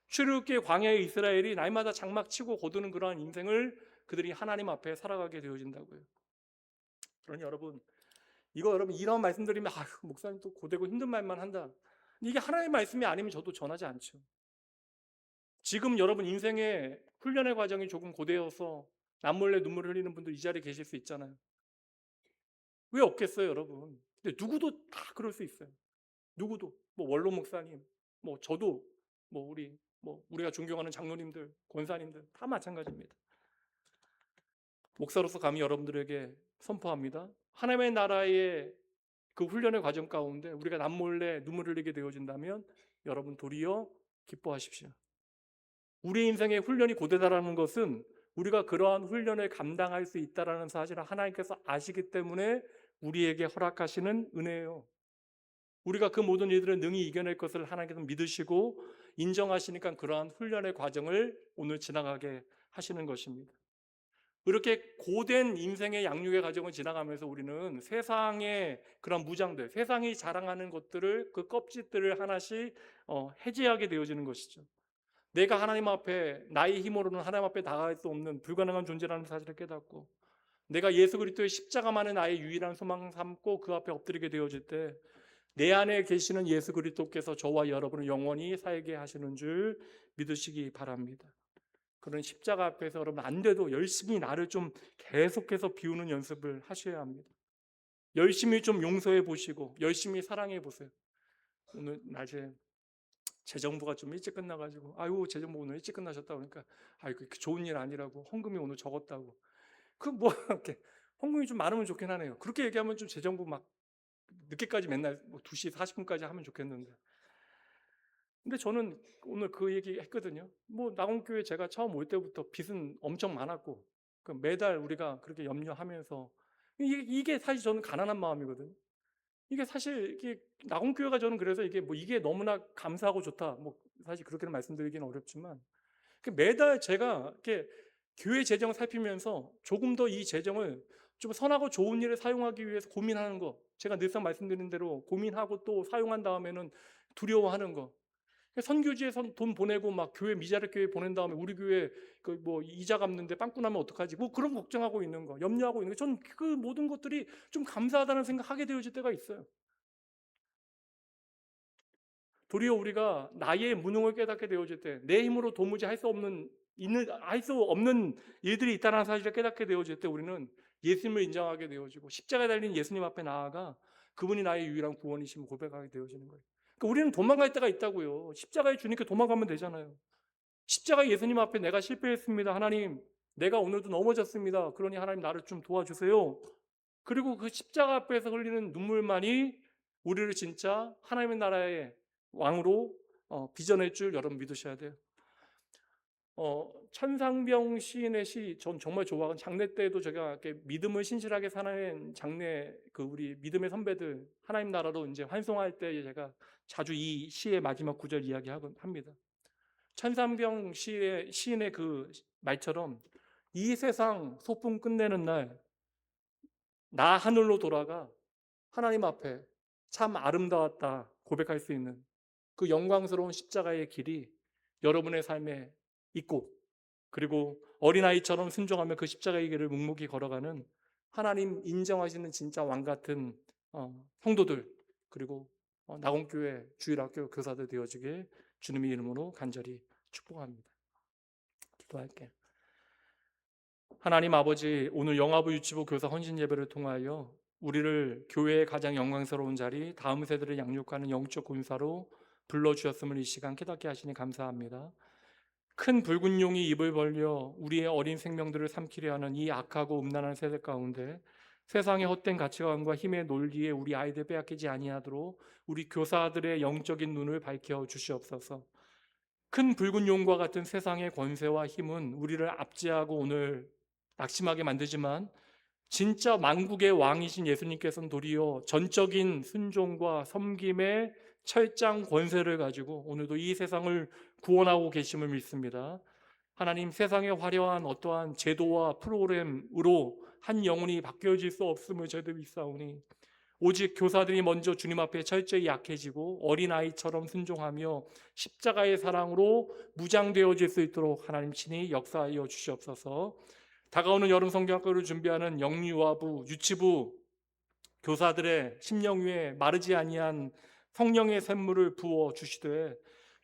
출애굽기 광야의 이스라엘이 날마다 장막 치고 거두는 그러한 인생을 그들이 하나님 앞에 살아가게 되어진다고요. 그러니 여러분, 이거 여러분 이런 말씀드리면 아휴 목사님 또 고되고 힘든 말만 한다. 이게 하나님의 말씀이 아니면 저도 전하지 않죠. 지금 여러분 인생의 훈련의 과정이 조금 고되어서 남몰래 눈물을 흘리는 분들 이 자리에 계실 수 있잖아요. 왜 없겠어요, 여러분? 근데 누구도 다 그럴 수 있어요. 누구도 뭐 원로 목사님, 뭐 저도 뭐 우리가 존경하는 장로님들, 권사님들 다 마찬가지입니다. 목사로서 감히 여러분들에게 선포합니다. 하나님의 나라의 그 훈련의 과정 가운데 우리가 남몰래 눈물을 흘리게 되어진다면 여러분 도리어 기뻐하십시오. 우리 인생의 훈련이 고되다라는 것은 우리가 그러한 훈련을 감당할 수 있다라는 사실을 하나님께서 아시기 때문에 우리에게 허락하시는 은혜예요. 우리가 그 모든 일들을 능히 이겨낼 것을 하나님께서 믿으시고 인정하시니까 그러한 훈련의 과정을 오늘 지나가게 하시는 것입니다. 이렇게 고된 인생의 양육의 과정을 지나가면서 우리는 세상의 그런 무장들, 세상이 자랑하는 것들을 그 껍질들을 하나씩 해제하게 되어지는 것이죠. 내가 하나님 앞에 나의 힘으로는 하나님 앞에 나아갈 수 없는 불가능한 존재라는 사실을 깨닫고 내가 예수 그리스도의 십자가만을 나의 유일한 소망 삼고 그 앞에 엎드리게 되어질 때 내 안에 계시는 예수 그리스도께서 저와 여러분을 영원히 살게 하시는 줄 믿으시기 바랍니다. 그런 십자가 앞에서 여러분 안 돼도 열심히 나를 좀 계속해서 비우는 연습을 하셔야 합니다. 열심히 좀 용서해 보시고 열심히 사랑해 보세요. 오늘 낮에 재정부가 좀 일찍 끝나가지고 아유 재정부 오늘 일찍 끝나셨다 그러니까 아유 그 좋은 일 아니라고 헌금이 오늘 적었다고 그 뭐 이렇게 헌금이 좀 많으면 좋긴 하네요. 그렇게 얘기하면 좀 재정부 막 늦게까지 맨날 뭐 2시 40분까지 하면 좋겠는데 근데 저는 오늘 그 얘기 했거든요. 뭐 낙원교회 제가 처음 올 때부터 빚은 엄청 많았고 그 매달 우리가 그렇게 염려하면서 이게 사실 저는 가난한 마음이거든요. 이게 사실 이게 낙원교회가 저는 그래서 이게 뭐 이게 너무나 감사하고 좋다. 뭐 사실 그렇게는 말씀드리기는 어렵지만 매달 제가 이렇게 교회 재정 살피면서 조금 더 이 재정을 좀 선하고 좋은 일에 사용하기 위해서 고민하는 거. 제가 늘상 말씀드린 대로 고민하고 또 사용한 다음에는 두려워하는 거. 선교지에 돈 보내고 막 교회 미자립 교회 보낸 다음에 우리 교회 그 뭐 이자 갚는데 빵꾸 나면 어떡하지? 뭐 그런 걱정하고 있는 거, 염려하고 있는 거. 전 그 모든 것들이 좀 감사하다는 생각하게 되어질 때가 있어요. 도리어 우리가 나의 무능을 깨닫게 되어질 때, 내 힘으로 도무지 할 수 없는 일들이 있다는 사실을 깨닫게 되어질 때 우리는 예수님을 인정하게 되어지고 십자가에 달린 예수님 앞에 나아가 그분이 나의 유일한 구원이심을 고백하게 되어지는 거예요. 그러니까 우리는 도망갈 때가 있다고요. 십자가에 주님께 도망가면 되잖아요. 십자가 예수님 앞에 내가 실패했습니다. 하나님, 내가 오늘도 넘어졌습니다. 그러니 하나님 나를 좀 도와주세요. 그리고 그 십자가 앞에서 흘리는 눈물만이 우리를 진짜 하나님의 나라의 왕으로 빚어낼 줄 여러분 믿으셔야 돼요. 천상병 시인의 시 전 정말 좋아하고, 장례 때도 제가 이렇게 믿음을 신실하게 사는 장례, 그 우리 믿음의 선배들 하나님 나라로 이제 환송할 때 제가 자주 이 시의 마지막 구절 이야기하곤 합니다. 천상병 시인의 그 말처럼 이 세상 소풍 끝내는 날 나 하늘로 돌아가 하나님 앞에 참 아름다웠다 고백할 수 있는 그 영광스러운 십자가의 길이 여러분의 삶에 있고, 그리고 어린아이처럼 순종하며 그 십자가의 길을 묵묵히 걸어가는 하나님 인정하시는 진짜 왕 같은 성도들, 그리고 낙원교회 주일학교 교사들 되어지길 주님의 이름으로 간절히 축복합니다. 기도할게요. 하나님 아버지, 오늘 영아부 유치부 교사 헌신 예배를 통하여 우리를 교회의 가장 영광스러운 자리, 다음 세대를 양육하는 영적 군사로 불러주셨음을 이 시간 깨닫게 하시니 감사합니다. 큰 붉은 용이 입을 벌려 우리의 어린 생명들을 삼키려 하는 이 악하고 음란한 세대 가운데 세상의 헛된 가치관과 힘의 논리에 우리 아이들 빼앗기지 아니하도록 우리 교사들의 영적인 눈을 밝혀 주시옵소서. 큰 붉은 용과 같은 세상의 권세와 힘은 우리를 압제하고 오늘 낙심하게 만들지만, 진짜 만국의 왕이신 예수님께서는 도리어 전적인 순종과 섬김의 철장 권세를 가지고 오늘도 이 세상을 구원하고 계심을 믿습니다. 하나님, 세상의 화려한 어떠한 제도와 프로그램으로 한 영혼이 바뀌어질 수 없음을 저희도 믿사오니, 오직 교사들이 먼저 주님 앞에 철저히 약해지고 어린아이처럼 순종하며 십자가의 사랑으로 무장되어질 수 있도록 하나님 친히 역사하여 주시옵소서. 다가오는 여름 성경학교를 준비하는 영유아부, 유치부 교사들의 심령 위에 마르지 아니한 성령의 샘물을 부어 주시되,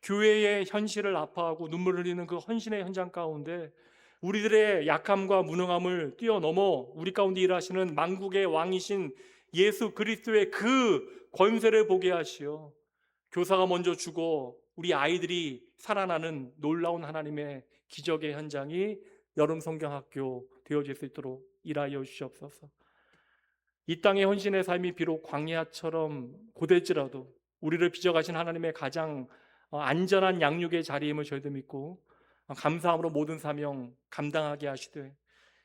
교회의 현실을 아파하고 눈물을 흘리는 그 헌신의 현장 가운데 우리들의 약함과 무능함을 뛰어넘어 우리 가운데 일하시는 만국의 왕이신 예수 그리스도의 그 권세를 보게 하시어 교사가 먼저 죽어 우리 아이들이 살아나는 놀라운 하나님의 기적의 현장이 여름 성경학교 되어질 수 있도록 일하여 주시옵소서. 이 땅의 헌신의 삶이 비록 광야처럼 고될지라도 우리를 빚어가신 하나님의 가장 안전한 양육의 자리임을 저희도 믿고 감사함으로 모든 사명 감당하게 하시되,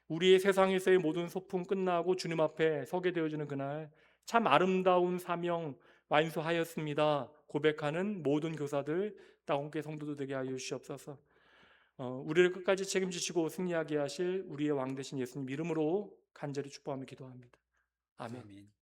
우리의 세상에서의 모든 소풍 끝나고 주님 앞에 서게 되어지는 그날 참 아름다운 사명 완수하였습니다 고백하는 모든 교사들, 따옴께 성도들 되게 하여 주시옵소서. 우리를 끝까지 책임지시고 승리하게 하실 우리의 왕 되신 예수님 이름으로 간절히 축복하며 기도합니다. 아멘. 아멘.